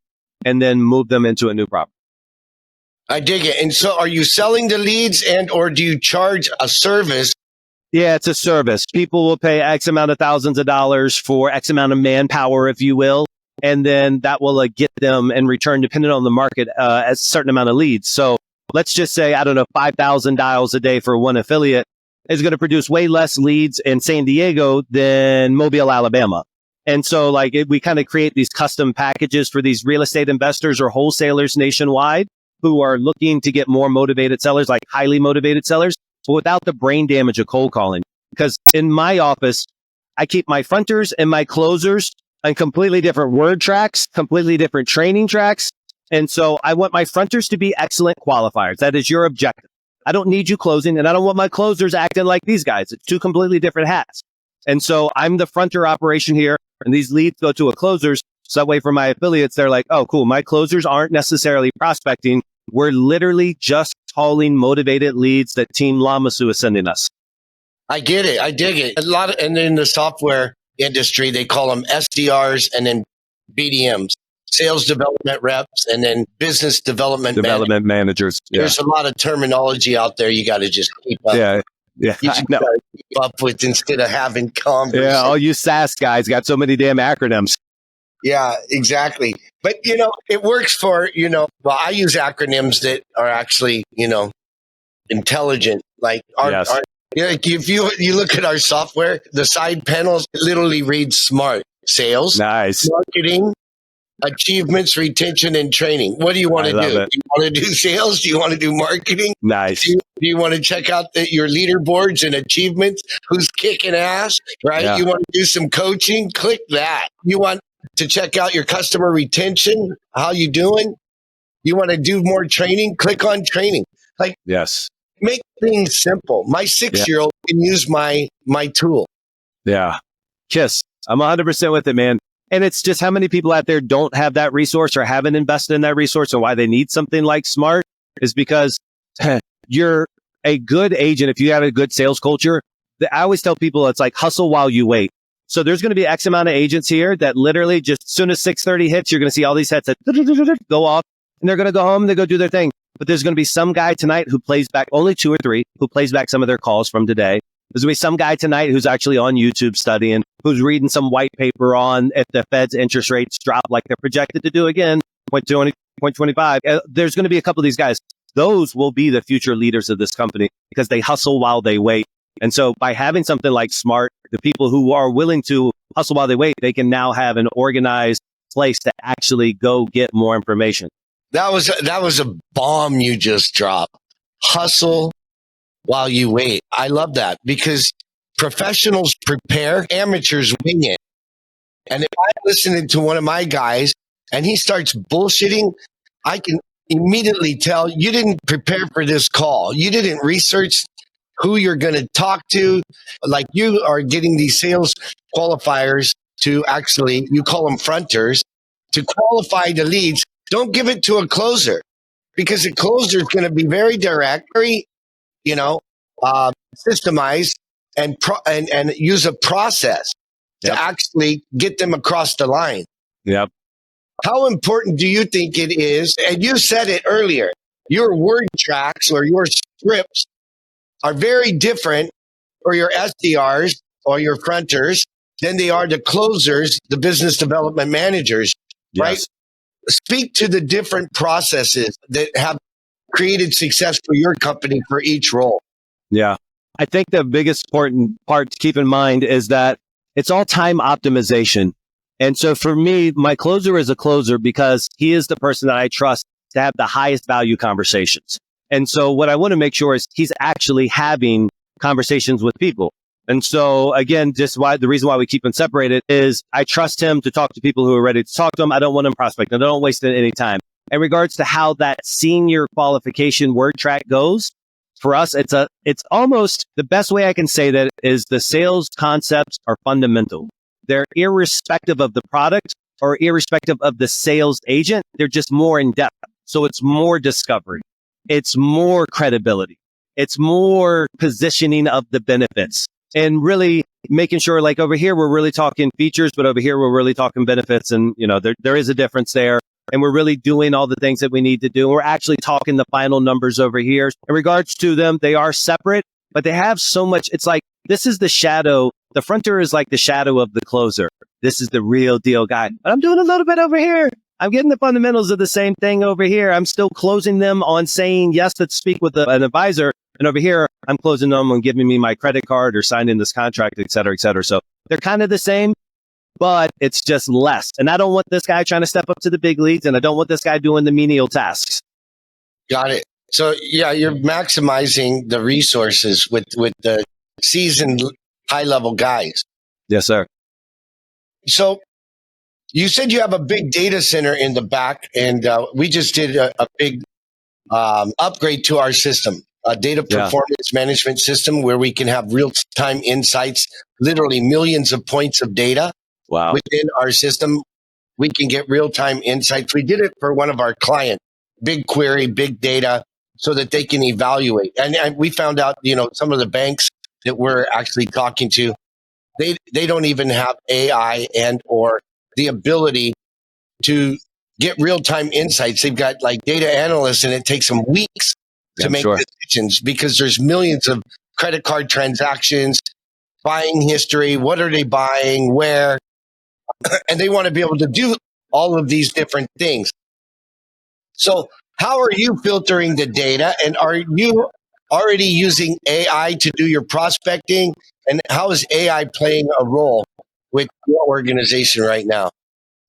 and then move them into a new property. I dig it. And so are you selling the leads and or do you charge a service? Yeah, it's a service. People will pay X amount of thousands of dollars for X amount of manpower, if you will. And then that will get them in return, depending on the market, a certain amount of leads. So let's just say, I don't know, 5,000 dials a day for one affiliate is going to produce way less leads in San Diego than Mobile, Alabama. And so we kind of create these custom packages for these real estate investors or wholesalers nationwide who are looking to get more motivated sellers, like highly motivated sellers, but without the brain damage of cold calling. Because in my office, I keep my fronters and my closers on completely different word tracks, completely different training tracks. And so I want my fronters to be excellent qualifiers. That is your objective. I don't need you closing, and I don't want my closers acting like these guys. It's two completely different hats. And so I'm the fronter operation here, and these leads go to a closers. So that way for my affiliates, they're like, oh, cool. My closers aren't necessarily prospecting. We're literally just calling motivated leads that Team Lamassu is sending us. I get it. I dig it. And in the software industry, they call them SDRs and then BDMs, sales development reps, and then business development managers. Yeah. There's a lot of terminology out there you got to just keep up. Yeah. You just got to keep up with instead of having conversations. Yeah, all you SaaS guys got so many damn acronyms. Yeah, exactly. But, it works for, well, I use acronyms that are actually, intelligent. Like, if you look at our software, the side panels literally read SMART: sales, nice, marketing, achievements, retention, and training. What do you want to do? Do you want to do sales? Do you want to do marketing? Nice. Do you want to check out your leaderboards and achievements? Who's kicking ass, right? Yeah. You want to do some coaching? Click that. You want to check out your customer retention? How you doing? You want to do more training? Click on training. Yes. Make things simple. My 6-year-old can use my tool. Yeah. Kiss. I'm 100% with it, man. And it's just how many people out there don't have that resource or haven't invested in that resource, and why they need something like SMART is because you're a good agent. If you have a good sales culture, I always tell people it's like hustle while you wait. So there's going to be X amount of agents here that literally just as soon as 6:30 hits, you're going to see all these heads that go off, and they're going to go home, they go do their thing. But there's going to be some guy tonight who plays back, only 2 or 3, who plays back some of their calls from today. There's going to be some guy tonight who's actually on YouTube studying, who's reading some white paper on if the Fed's interest rates drop like they're projected to do again, 0.20, 0.25. There's going to be a couple of these guys. Those will be the future leaders of this company because they hustle while they wait. And so by having something like SMART, the people who are willing to hustle while they wait, they can now have an organized place to actually go get more information. That was a bomb you just dropped. Hustle while you wait. I love that because professionals prepare, amateurs wing it. And if I'm listening to one of my guys and he starts bullshitting, I can immediately tell you didn't prepare for this call. You didn't research who you're going to talk to. Like, you are getting these sales qualifiers to actually, you call them fronters, to qualify the leads. Don't give it to a closer, because a closer is going to be very direct, very, systemized and use a process to actually get them across the line. Yep. How important do you think it is? And you said it earlier, your word tracks or your scripts are very different for your SDRs or your fronters than they are the closers, the business development managers, right? Yes. Speak to the different processes that have created success for your company for each role. Yeah. I think the biggest important part to keep in mind is that it's all time optimization. And so for me, my closer is a closer because he is the person that I trust to have the highest value conversations. And so what I want to make sure is he's actually having conversations with people. And so again, the reason why we keep them separated is I trust him to talk to people who are ready to talk to him. I don't want him prospecting. I don't waste any time. In regards to how that senior qualification word track goes, for us, it's almost the best way I can say that is the sales concepts are fundamental. They're irrespective of the product or irrespective of the sales agent. They're just more in depth. So it's more discovery. It's more credibility. It's more positioning of the benefits and really making sure, like over here, we're really talking features, but over here, we're really talking benefits. And, there is a difference there. And we're really doing all the things that we need to do. We're actually talking the final numbers over here. In regards to them, they are separate, but they have so much. It's like, this is the shadow. The fronter is like the shadow of the closer. This is the real deal guy. But I'm doing a little bit over here. I'm getting the fundamentals of the same thing over here. I'm still closing them on saying, yes, let's speak with an advisor. And over here, I'm closing them on giving me my credit card or signing this contract, et cetera, et cetera. So they're kind of the same, but it's just less. And I don't want this guy trying to step up to the big leagues, and I don't want this guy doing the menial tasks. Got it. So yeah, you're maximizing the resources with the seasoned high-level guys. Yes, sir. So you said you have a big data center in the back, and we just did a big upgrade to our system, a data performance management system where we can have real-time insights, literally millions of points of data. Wow. Within our system. We can get real-time insights. We did it for one of our clients, big query, big data, so that they can evaluate. And we found out, some of the banks that we're actually talking to, they don't even have AI and or the ability to get real-time insights. They've got like data analysts, and it takes them weeks to make decisions because there's millions of credit card transactions, buying history, what are they buying, where, and they want to be able to do all of these different things. So how are you filtering the data, and are you already using AI to do your prospecting? And how is AI playing a role with your organization right now?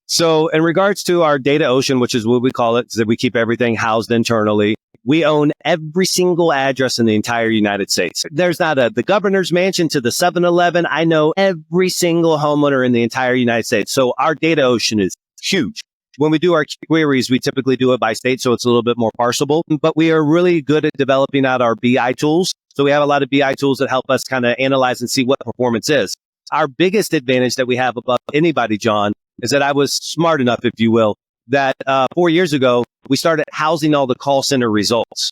So in regards to our data ocean, which is what we call it, so that we keep everything housed internally, we own every single address in the entire United States. There's not the governor's mansion to the 7-Eleven. I know every single homeowner in the entire United States. So our data ocean is huge. When we do our queries, we typically do it by state, so it's a little bit more parsable. But we are really good at developing out our BI tools. So we have a lot of BI tools that help us kind of analyze and see what performance is. Our biggest advantage that we have above anybody, John, is that I was smart enough, if you will, that 4 years ago, we started housing all the call center results.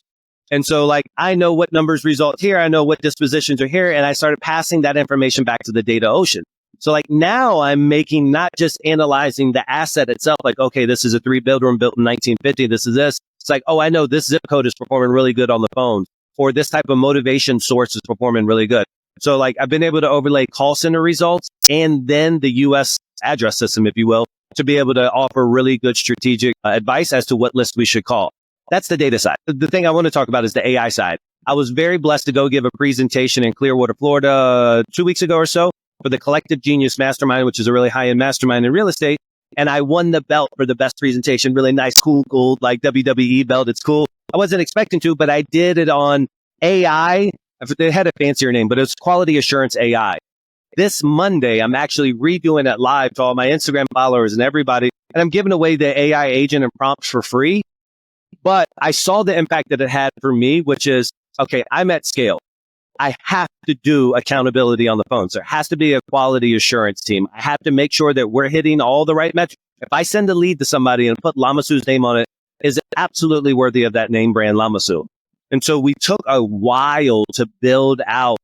And so I know what numbers result here. I know what dispositions are here. And I started passing that information back to the data ocean. So now I'm making not just analyzing the asset itself, okay, this is a 3-bedroom built in 1950. This is this. It's like, oh, I know this zip code is performing really good on the phone, or this type of motivation source is performing really good. So I've been able to overlay call center results and then the US address system, if you will, to be able to offer really good strategic advice as to what list we should call. That's the data side. The thing I want to talk about is the AI side. I was very blessed to go give a presentation in Clearwater, Florida 2 weeks ago or so for the Collective Genius Mastermind, which is a really high-end mastermind in real estate. And I won the belt for the best presentation. Really nice, cool, like WWE belt. It's cool. I wasn't expecting to, but I did it on AI. They had a fancier name, but it's Quality Assurance AI. This Monday, I'm actually redoing it live to all my Instagram followers and everybody. And I'm giving away the AI agent and prompts for free. But I saw the impact that it had for me, which is, okay, I'm at scale. I have to do accountability on the phones. There has to be a quality assurance team. I have to make sure that we're hitting all the right metrics. If I send a lead to somebody and put Lamassu's name on it, is it absolutely worthy of that name brand Lamassu? And so we took a while to build out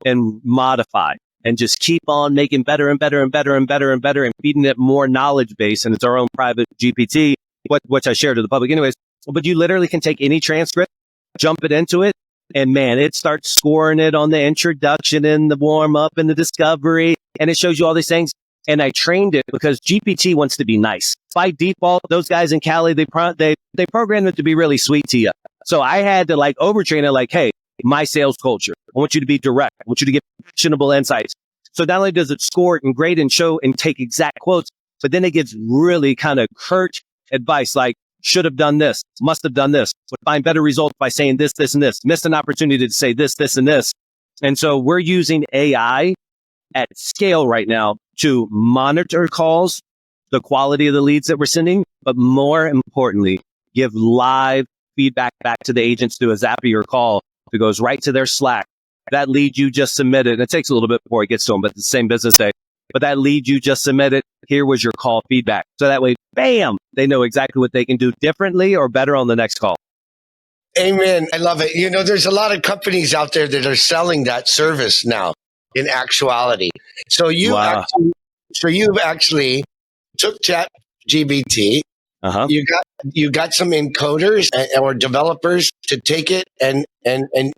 and modify and just keep on making better and better and better and better and better and feeding it more knowledge base. And it's our own private GPT, which I share to the public anyways. But you literally can take any transcript, jump it into it, and man, it starts scoring it on the introduction and the warm up and the discovery. And it shows you all these things. And I trained it because GPT wants to be nice. By default, those guys in Cali, they programmed it to be really sweet to you. So I had to like overtrain it like, hey, my sales culture. I want you to be direct. I want you to get actionable insights. So not only does it score it and grade and show and take exact quotes, but then it gives really kind of curt advice like, should have done this, must have done this, would find better results by saying this, this, and this, missed an opportunity to say this, this, and this. And so we're using AI at scale right now to monitor calls, the quality of the leads that we're sending, but more importantly, give live feedback back to the agents through a Zap or call that goes right to their Slack. That lead you just submitted, and it takes a little bit before it gets to them, but it's the same business day. But that lead you just submitted, here was your call feedback. So that way, bam, they know exactly what they can do differently or better on the next call. Amen. I love it. You know, there's a lot of companies out there that are selling that service now in actuality. So you've actually took ChatGPT. You got some encoders or developers to take it and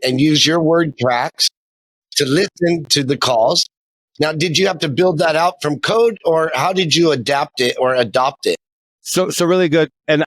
use your word tracks to listen to the calls. Now, did you have to build that out from code, or how did you adapt it or adopt it? So really good. And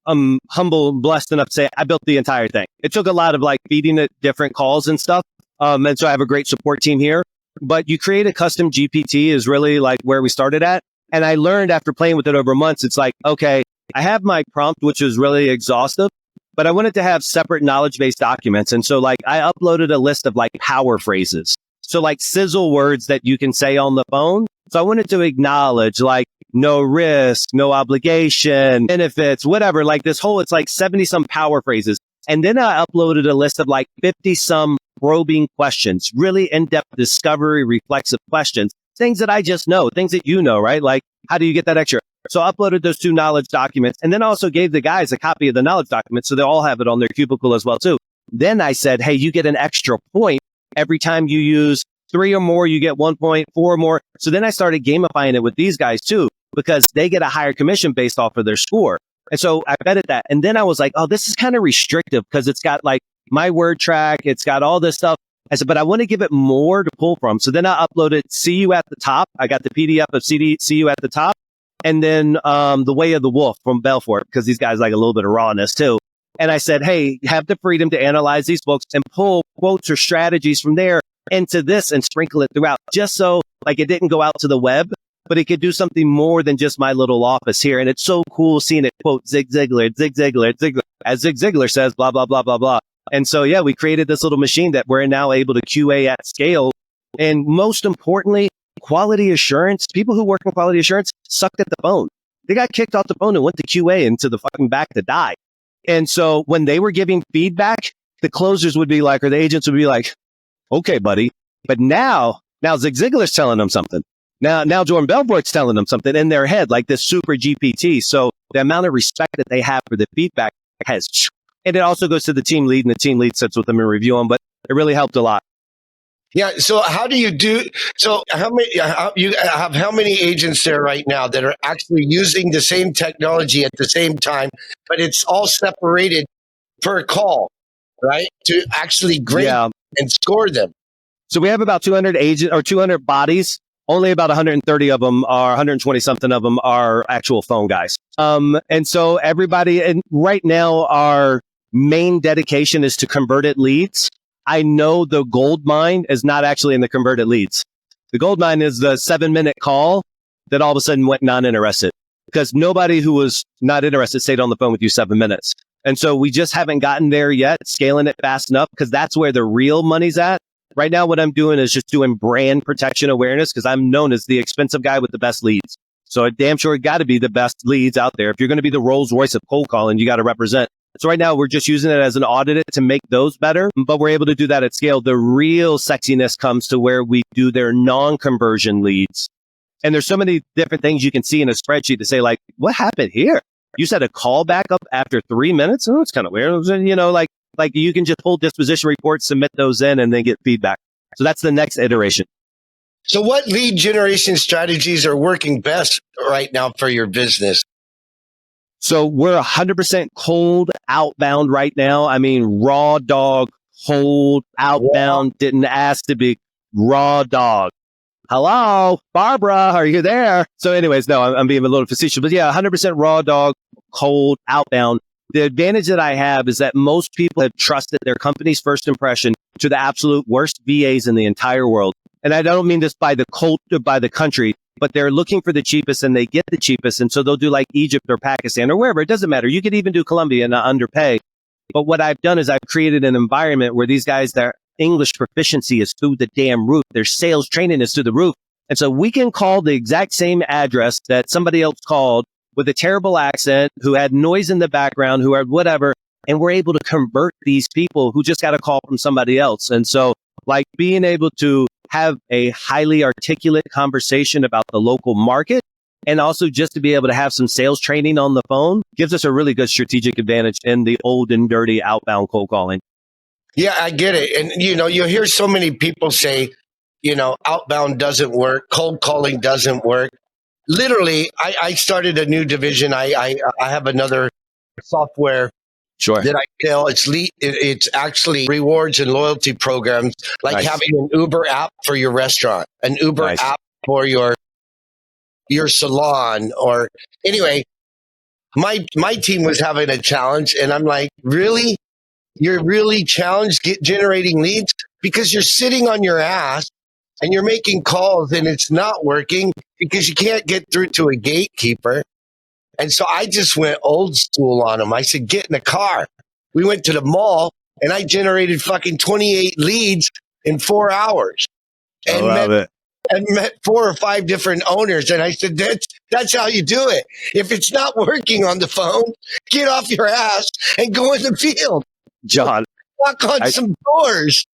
I'm humble and blessed enough to say I built the entire thing. It took a lot of like feeding it different calls and stuff. And so I have a great support team here. But you create a custom GPT is really like where we started at. And I learned after playing with it over months, it's like, okay, I have my prompt, which is really exhaustive, but I wanted to have separate knowledge-based documents. And so like I uploaded a list of like power phrases. So like sizzle words that you can say on the phone. So I wanted to acknowledge like no risk, no obligation, benefits, whatever, like this whole, it's like 70 some power phrases. And then I uploaded a list of like 50 some probing questions, really in-depth discovery, reflexive questions, things that I just know, things that you know, right? Like how do you get that extra? So I uploaded those 2 knowledge documents and then I also gave the guys a copy of the knowledge document. So they all have it on their cubicle as well too. Then I said, hey, you get an extra point every time you use 3 or more, you get 1 point, 4 or more. So then I started gamifying it with these guys too, because they get a higher commission based off of their score. And so I betted that. And then I was like, oh, this is kind of restrictive because it's got like my word track. It's got all this stuff. I said, but I want to give it more to pull from. So then I uploaded See You at the Top. I got the PDF of See You at the Top. And then The Way of the Wolf from Belfort, because these guys like a little bit of rawness too. And I said, hey, have the freedom to analyze these books and pull quotes or strategies from there into this and sprinkle it throughout, just so like it didn't go out to the web, but it could do something more than just my little office here. And it's so cool seeing it quote Zig Ziglar, as Zig Ziglar says, blah, blah, blah, blah, blah. And so, yeah, we created this little machine that we're now able to QA at scale. And most importantly, quality assurance. People who work in quality assurance sucked at the phone. They got kicked off the phone and went to QA into the fucking back to die. And so when they were giving feedback, the closers would be like, or the agents would be like, okay, buddy. But now Zig Ziglar's telling them something. Now Jordan Belfort's telling them something in their head, like this super GPT. So the amount of respect that they have for the feedback has, and it also goes to the team lead, and the team lead sits with them and review them. But it really helped a lot. Yeah. So how do you do? So how many agents there right now that are actually using the same technology at the same time, but it's all separated per call, right? To actually grade and score them. So we have about 200 agents or 200 bodies. Only about 130 of them are 120 something of them are actual phone guys. And so everybody, and right now our main dedication is to converted leads. I know the gold mine is not actually in the converted leads. The gold mine is the 7-minute call that all of a sudden went non-interested, because nobody who was not interested stayed on the phone with you 7 minutes. And so we just haven't gotten there yet, scaling it fast enough, because that's where the real money's at. Right now, what I'm doing is just doing brand protection awareness because I'm known as the expensive guy with the best leads. So damn sure it got to be the best leads out there. If you're going to be the Rolls Royce of cold calling, you got to represent. So right now we're just using it as an audit to make those better, but we're able to do that at scale. The real sexiness comes to where we do their non-conversion leads. And there's so many different things you can see in a spreadsheet to say like, what happened here? You said a call back up after 3 minutes? Oh, it's kind of weird. You know, like you can just pull disposition reports, submit those in, and then get feedback. So that's the next iteration. So what lead generation strategies are working best right now for your business? So we're 100% cold outbound right now. I mean, raw dog, cold outbound, didn't ask to be raw dog. Hello, Barbara, are you there? So anyways, no, I'm being a little facetious, but yeah, 100% raw dog, cold outbound. The advantage that I have is that most people have trusted their company's first impression to the absolute worst VAs in the entire world. And I don't mean this by the country, but they're looking for the cheapest and they get the cheapest. And so they'll do like Egypt or Pakistan or wherever. It doesn't matter. You could even do Colombia and not underpay. But what I've done is I've created an environment where these guys, their English proficiency is through the damn roof. Their sales training is through the roof. And so we can call the exact same address that somebody else called with a terrible accent, who had noise in the background, who had whatever. And we're able to convert these people who just got a call from somebody else. And so like being able to have a highly articulate conversation about the local market and also just to be able to have some sales training on the phone gives us a really good strategic advantage in the old and dirty outbound cold calling. Yeah, I get it. And, you know, you hear so many people say, you know, outbound doesn't work. Cold calling doesn't work. Literally, I started a new division. I have another software that I sell. It's actually rewards and loyalty programs, like having an Uber app for your restaurant, an Uber app for your salon, or anyway. My team was having a challenge, and I'm like, really? You're really challenged generating leads because you're sitting on your ass and you're making calls and it's not working because you can't get through to a gatekeeper. And so I just went old school on them. I said, get in the car. We went to the mall and I generated fucking 28 leads in 4 hours. And met 4 or 5 different owners. And I said, that's how you do it. If it's not working on the phone, get off your ass and go in the field. John, knock on some doors.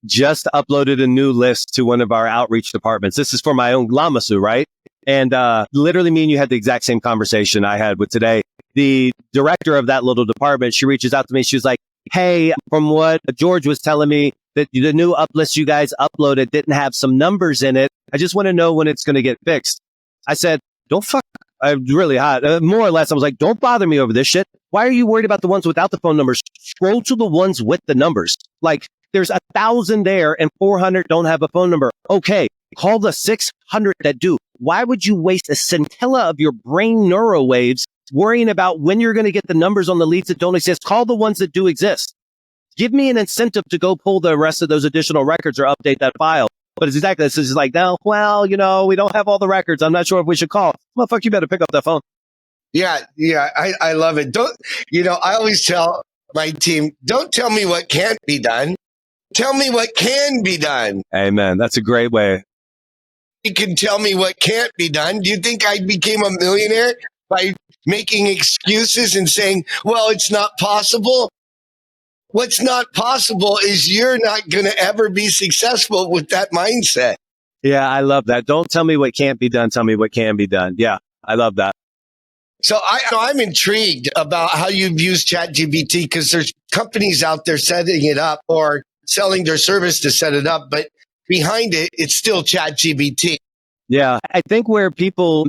Just uploaded a new list to one of our outreach departments. This is for my own Lamassu, right? And literally me and you had the exact same conversation I had with today. The director of that little department, she reaches out to me. She was like, hey, from what George was telling me, that the new uplist you guys uploaded didn't have some numbers in it. I just want to know when it's going to get fixed. I said, don't fuck. I'm really hot. More or less, I was like, don't bother me over this shit. Why are you worried about the ones without the phone numbers? Scroll to the ones with the numbers. Like, there's 1,000 there and 400 don't have a phone number. Okay, call the 600 that do. Why would you waste a scintilla of your brain neural waves worrying about when you're going to get the numbers on the leads that don't exist? Call the ones that do exist. Give me an incentive to go pull the rest of those additional records or update that file. But it's exactly this. It's like, no, well, you know, we don't have all the records. I'm not sure if we should call. Motherfucker, you better pick up that phone. Yeah, I love it. I always tell my team, don't tell me what can't be done. Tell me what can be done. Amen. That's a great way. You can tell me what can't be done. Do you think I became a millionaire by making excuses and saying, well, it's not possible? What's not possible is you're not going to ever be successful with that mindset. Yeah, I love that. Don't tell me what can't be done. Tell me what can be done. Yeah, I love that. So I'm intrigued about how you've used ChatGPT because there's companies out there setting it up or selling their service to set it up, but behind it, it's still ChatGPT. Yeah, I think where people,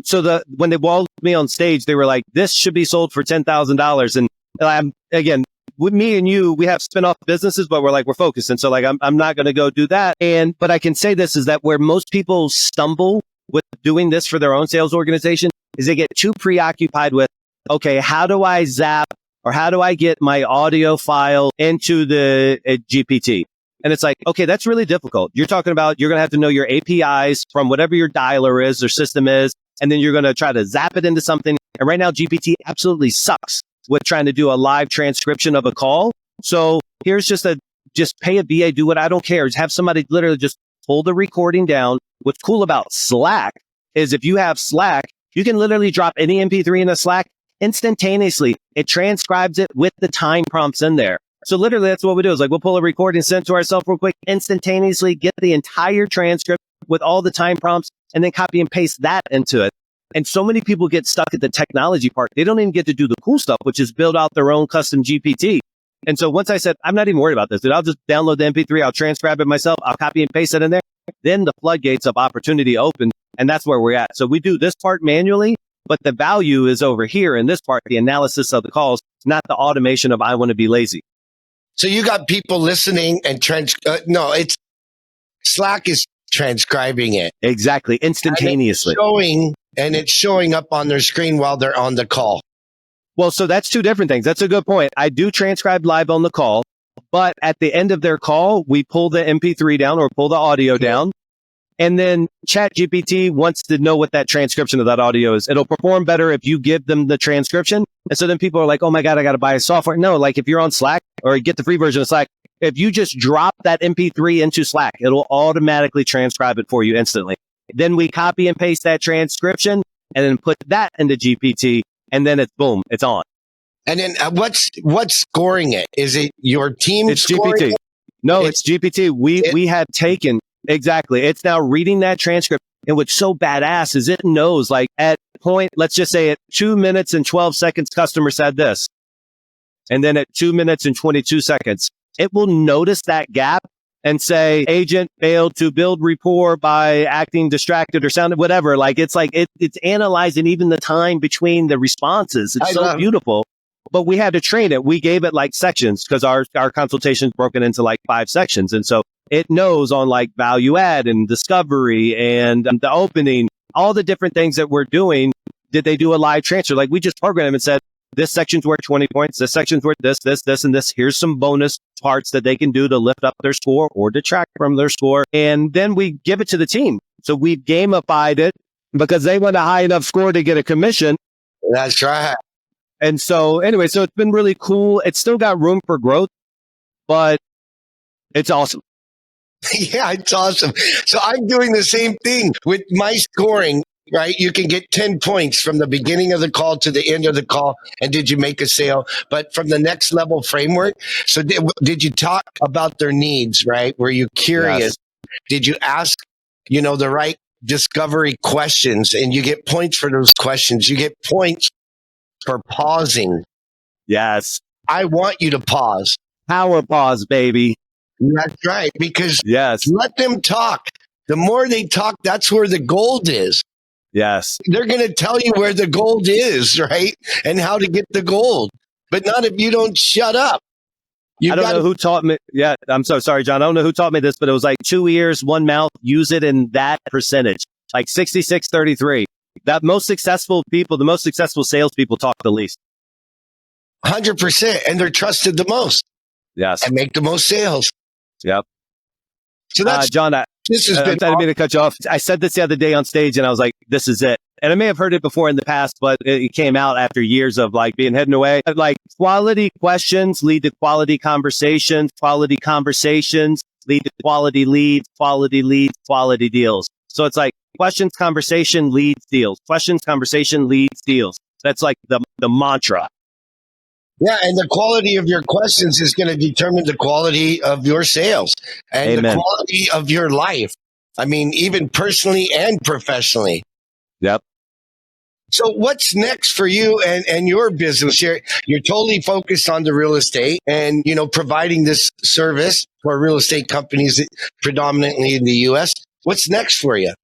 when they walled me on stage, they were like, this should be sold for $10,000. And again, with me and you, we have spin-off businesses, but we're focused. And so I'm not going to go do that. But I can say this is that where most people stumble with doing this for their own sales organization is they get too preoccupied with, okay, how do I zap or how do I get my audio file into the GPT? And it's like, okay, that's really difficult. You're talking about, you're going to have to know your APIs from whatever your dialer is or system is. And then you're going to try to zap it into something. And right now, GPT absolutely sucks with trying to do a live transcription of a call. So here's just a just pay a VA, do what I don't care. Just have somebody literally just pull the recording down. What's cool about Slack is if you have Slack, you can literally drop any MP3 in a Slack instantaneously. It transcribes it with the time prompts in there. So literally that's what we do is like, we'll pull a recording, send it to ourselves real quick, instantaneously get the entire transcript with all the time prompts, and then copy and paste that into it. And so many people get stuck at the technology part. They don't even get to do the cool stuff, which is build out their own custom GPT. And so once I said, I'm not even worried about this, dude, I'll just download the MP3, I'll transcribe it myself, I'll copy and paste it in there. Then the floodgates of opportunity open. And that's where we're at. So we do this part manually, but the value is over here in this part, the analysis of the calls, not the automation of I want to be lazy. So you got people listening and Slack is transcribing it. Exactly. Instantaneously. And it's showing up on their screen while they're on the call. Well, so that's two different things. That's a good point. I do transcribe live on the call, but at the end of their call, we pull the MP3 down or pull the audio down. And then ChatGPT wants to know what that transcription of that audio is. It'll perform better if you give them the transcription. And so then people are like, oh my God, I got to buy a software. No, like if you're on Slack or get the free version of Slack, if you just drop that MP3 into Slack, it'll automatically transcribe it for you instantly. Then we copy and paste that transcription and then put that into GPT. And then it's boom, it's on. And then what's scoring it? Is it your team? It's GPT. No, it's GPT. We have taken, exactly. It's now reading that transcript. And what's so badass is it knows like at point, let's just say at 2 minutes and 12 seconds, customer said this. And then at 2 minutes and 22 seconds, it will notice that gap and say, agent failed to build rapport by acting distracted or sounded whatever. Like it's analyzing even the time between the responses. It's so beautiful. But we had to train it. We gave it like sections because our consultation is broken into like 5 sections. And so it knows on like value add and discovery and the opening, all the different things that we're doing. Did they do a live transfer? Like we just programmed them and said, this section's worth 20 points. This section's worth this, and this. Here's some bonus parts that they can do to lift up their score or detract from their score. And then we give it to the team. So we've gamified it because they want a high enough score to get a commission. That's right. And so anyway, so it's been really cool. It's still got room for growth, but it's awesome. Yeah, it's awesome. So I'm doing the same thing with my scoring. Right? You can get 10 points from the beginning of the call to the end of the call. And did you make a sale? But from the next level framework. So did you talk about their needs, right? Were you curious? Yes. Did you ask, the right discovery questions? And you get points for those questions. You get points for pausing. Yes. I want you to pause. Power pause, baby. That's right. Because yes, let them talk. The more they talk, that's where the gold is. Yes. They're going to tell you where the gold is, right? And how to get the gold. But not if you don't shut up. I don't know who taught me. Yeah, I'm so sorry, John. I don't know who taught me this, but it was like 2 ears, 1 mouth. Use it in that percentage, like 66-33. That most successful people, the most successful salespeople talk the least. 100%. And they're trusted the most. Yes. And make the most sales. Yep. So that's John. This has been. I didn't mean to cut you off. I said this the other day on stage, and I was like, "This is it." And I may have heard it before in the past, but it came out after years of like being hidden away. Like quality questions lead to quality conversations. Quality conversations lead to quality leads. Quality leads, quality deals. So it's like questions, conversation leads deals. Questions, conversation leads deals. That's like the mantra. Yeah, and the quality of your questions is going to determine the quality of your sales and Amen. The quality of your life. I mean, even personally and professionally. Yep. So what's next for you and your business? You're totally focused on the real estate and, providing this service for real estate companies predominantly in the U.S. What's next for you?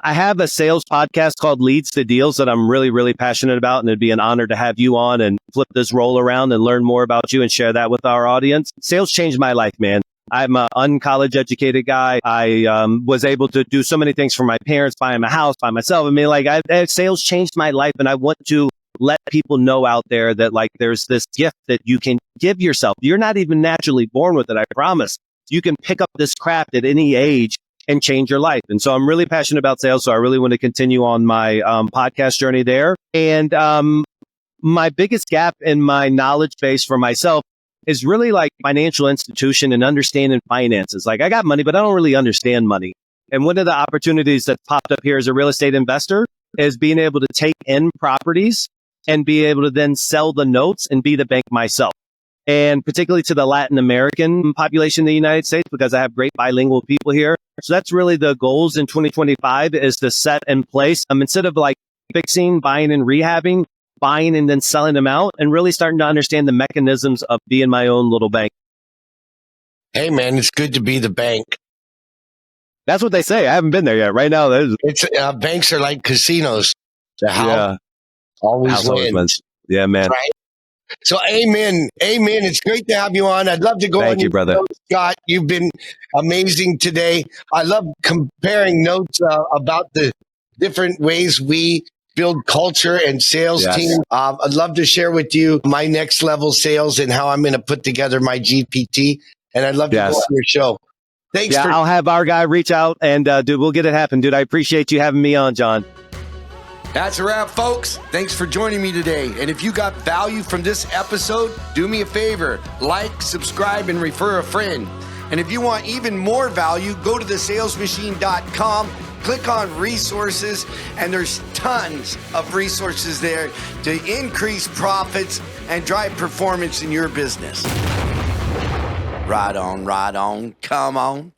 I have a sales podcast called Leads to Deals that I'm really, really passionate about. And it'd be an honor to have you on and flip this role around and learn more about you and share that with our audience. Sales changed my life, man. I'm an uncollege educated guy. I was able to do so many things for my parents, buy them a house, by myself. I mean, sales changed my life. And I want to let people know out there that like there's this gift that you can give yourself. You're not even naturally born with it. I promise. You can pick up this craft at any age and change your life. And so I'm really passionate about sales. So I really want to continue on my podcast journey there. And my biggest gap in my knowledge base for myself is really like financial institution and understanding finances. Like I got money, but I don't really understand money. And one of the opportunities that popped up here as a real estate investor is being able to take in properties and be able to then sell the notes and be the bank myself. And particularly to the Latin American population in the United States, because I have great bilingual people here. So that's really the goals in 2025 is to set in place. Instead of like fixing, buying and rehabbing, buying and then selling them out and really starting to understand the mechanisms of being my own little bank. Hey, man, it's good to be the bank. That's what they say. I haven't been there yet. Right now, It's banks are like casinos. The house yeah, always house always wins. wins. Yeah, man. Right? So, amen. Amen. It's great to have you on. I'd love to go on. Thank you, brother. Show, Scott, you've been amazing today. I love comparing notes about the different ways we build culture and sales team. I'd love to share with you my next level sales and how I'm going to put together my GPT. And I'd love to go on your show. Thanks. I'll have our guy reach out and dude, we'll get it happen. Dude, I appreciate you having me on, John. That's a wrap, folks. Thanks for joining me today. And if you got value from this episode, do me a favor, like, subscribe, and refer a friend. And if you want even more value, go to thesalesmachine.com, click on resources, and there's tons of resources there to increase profits and drive performance in your business. Right on, come on.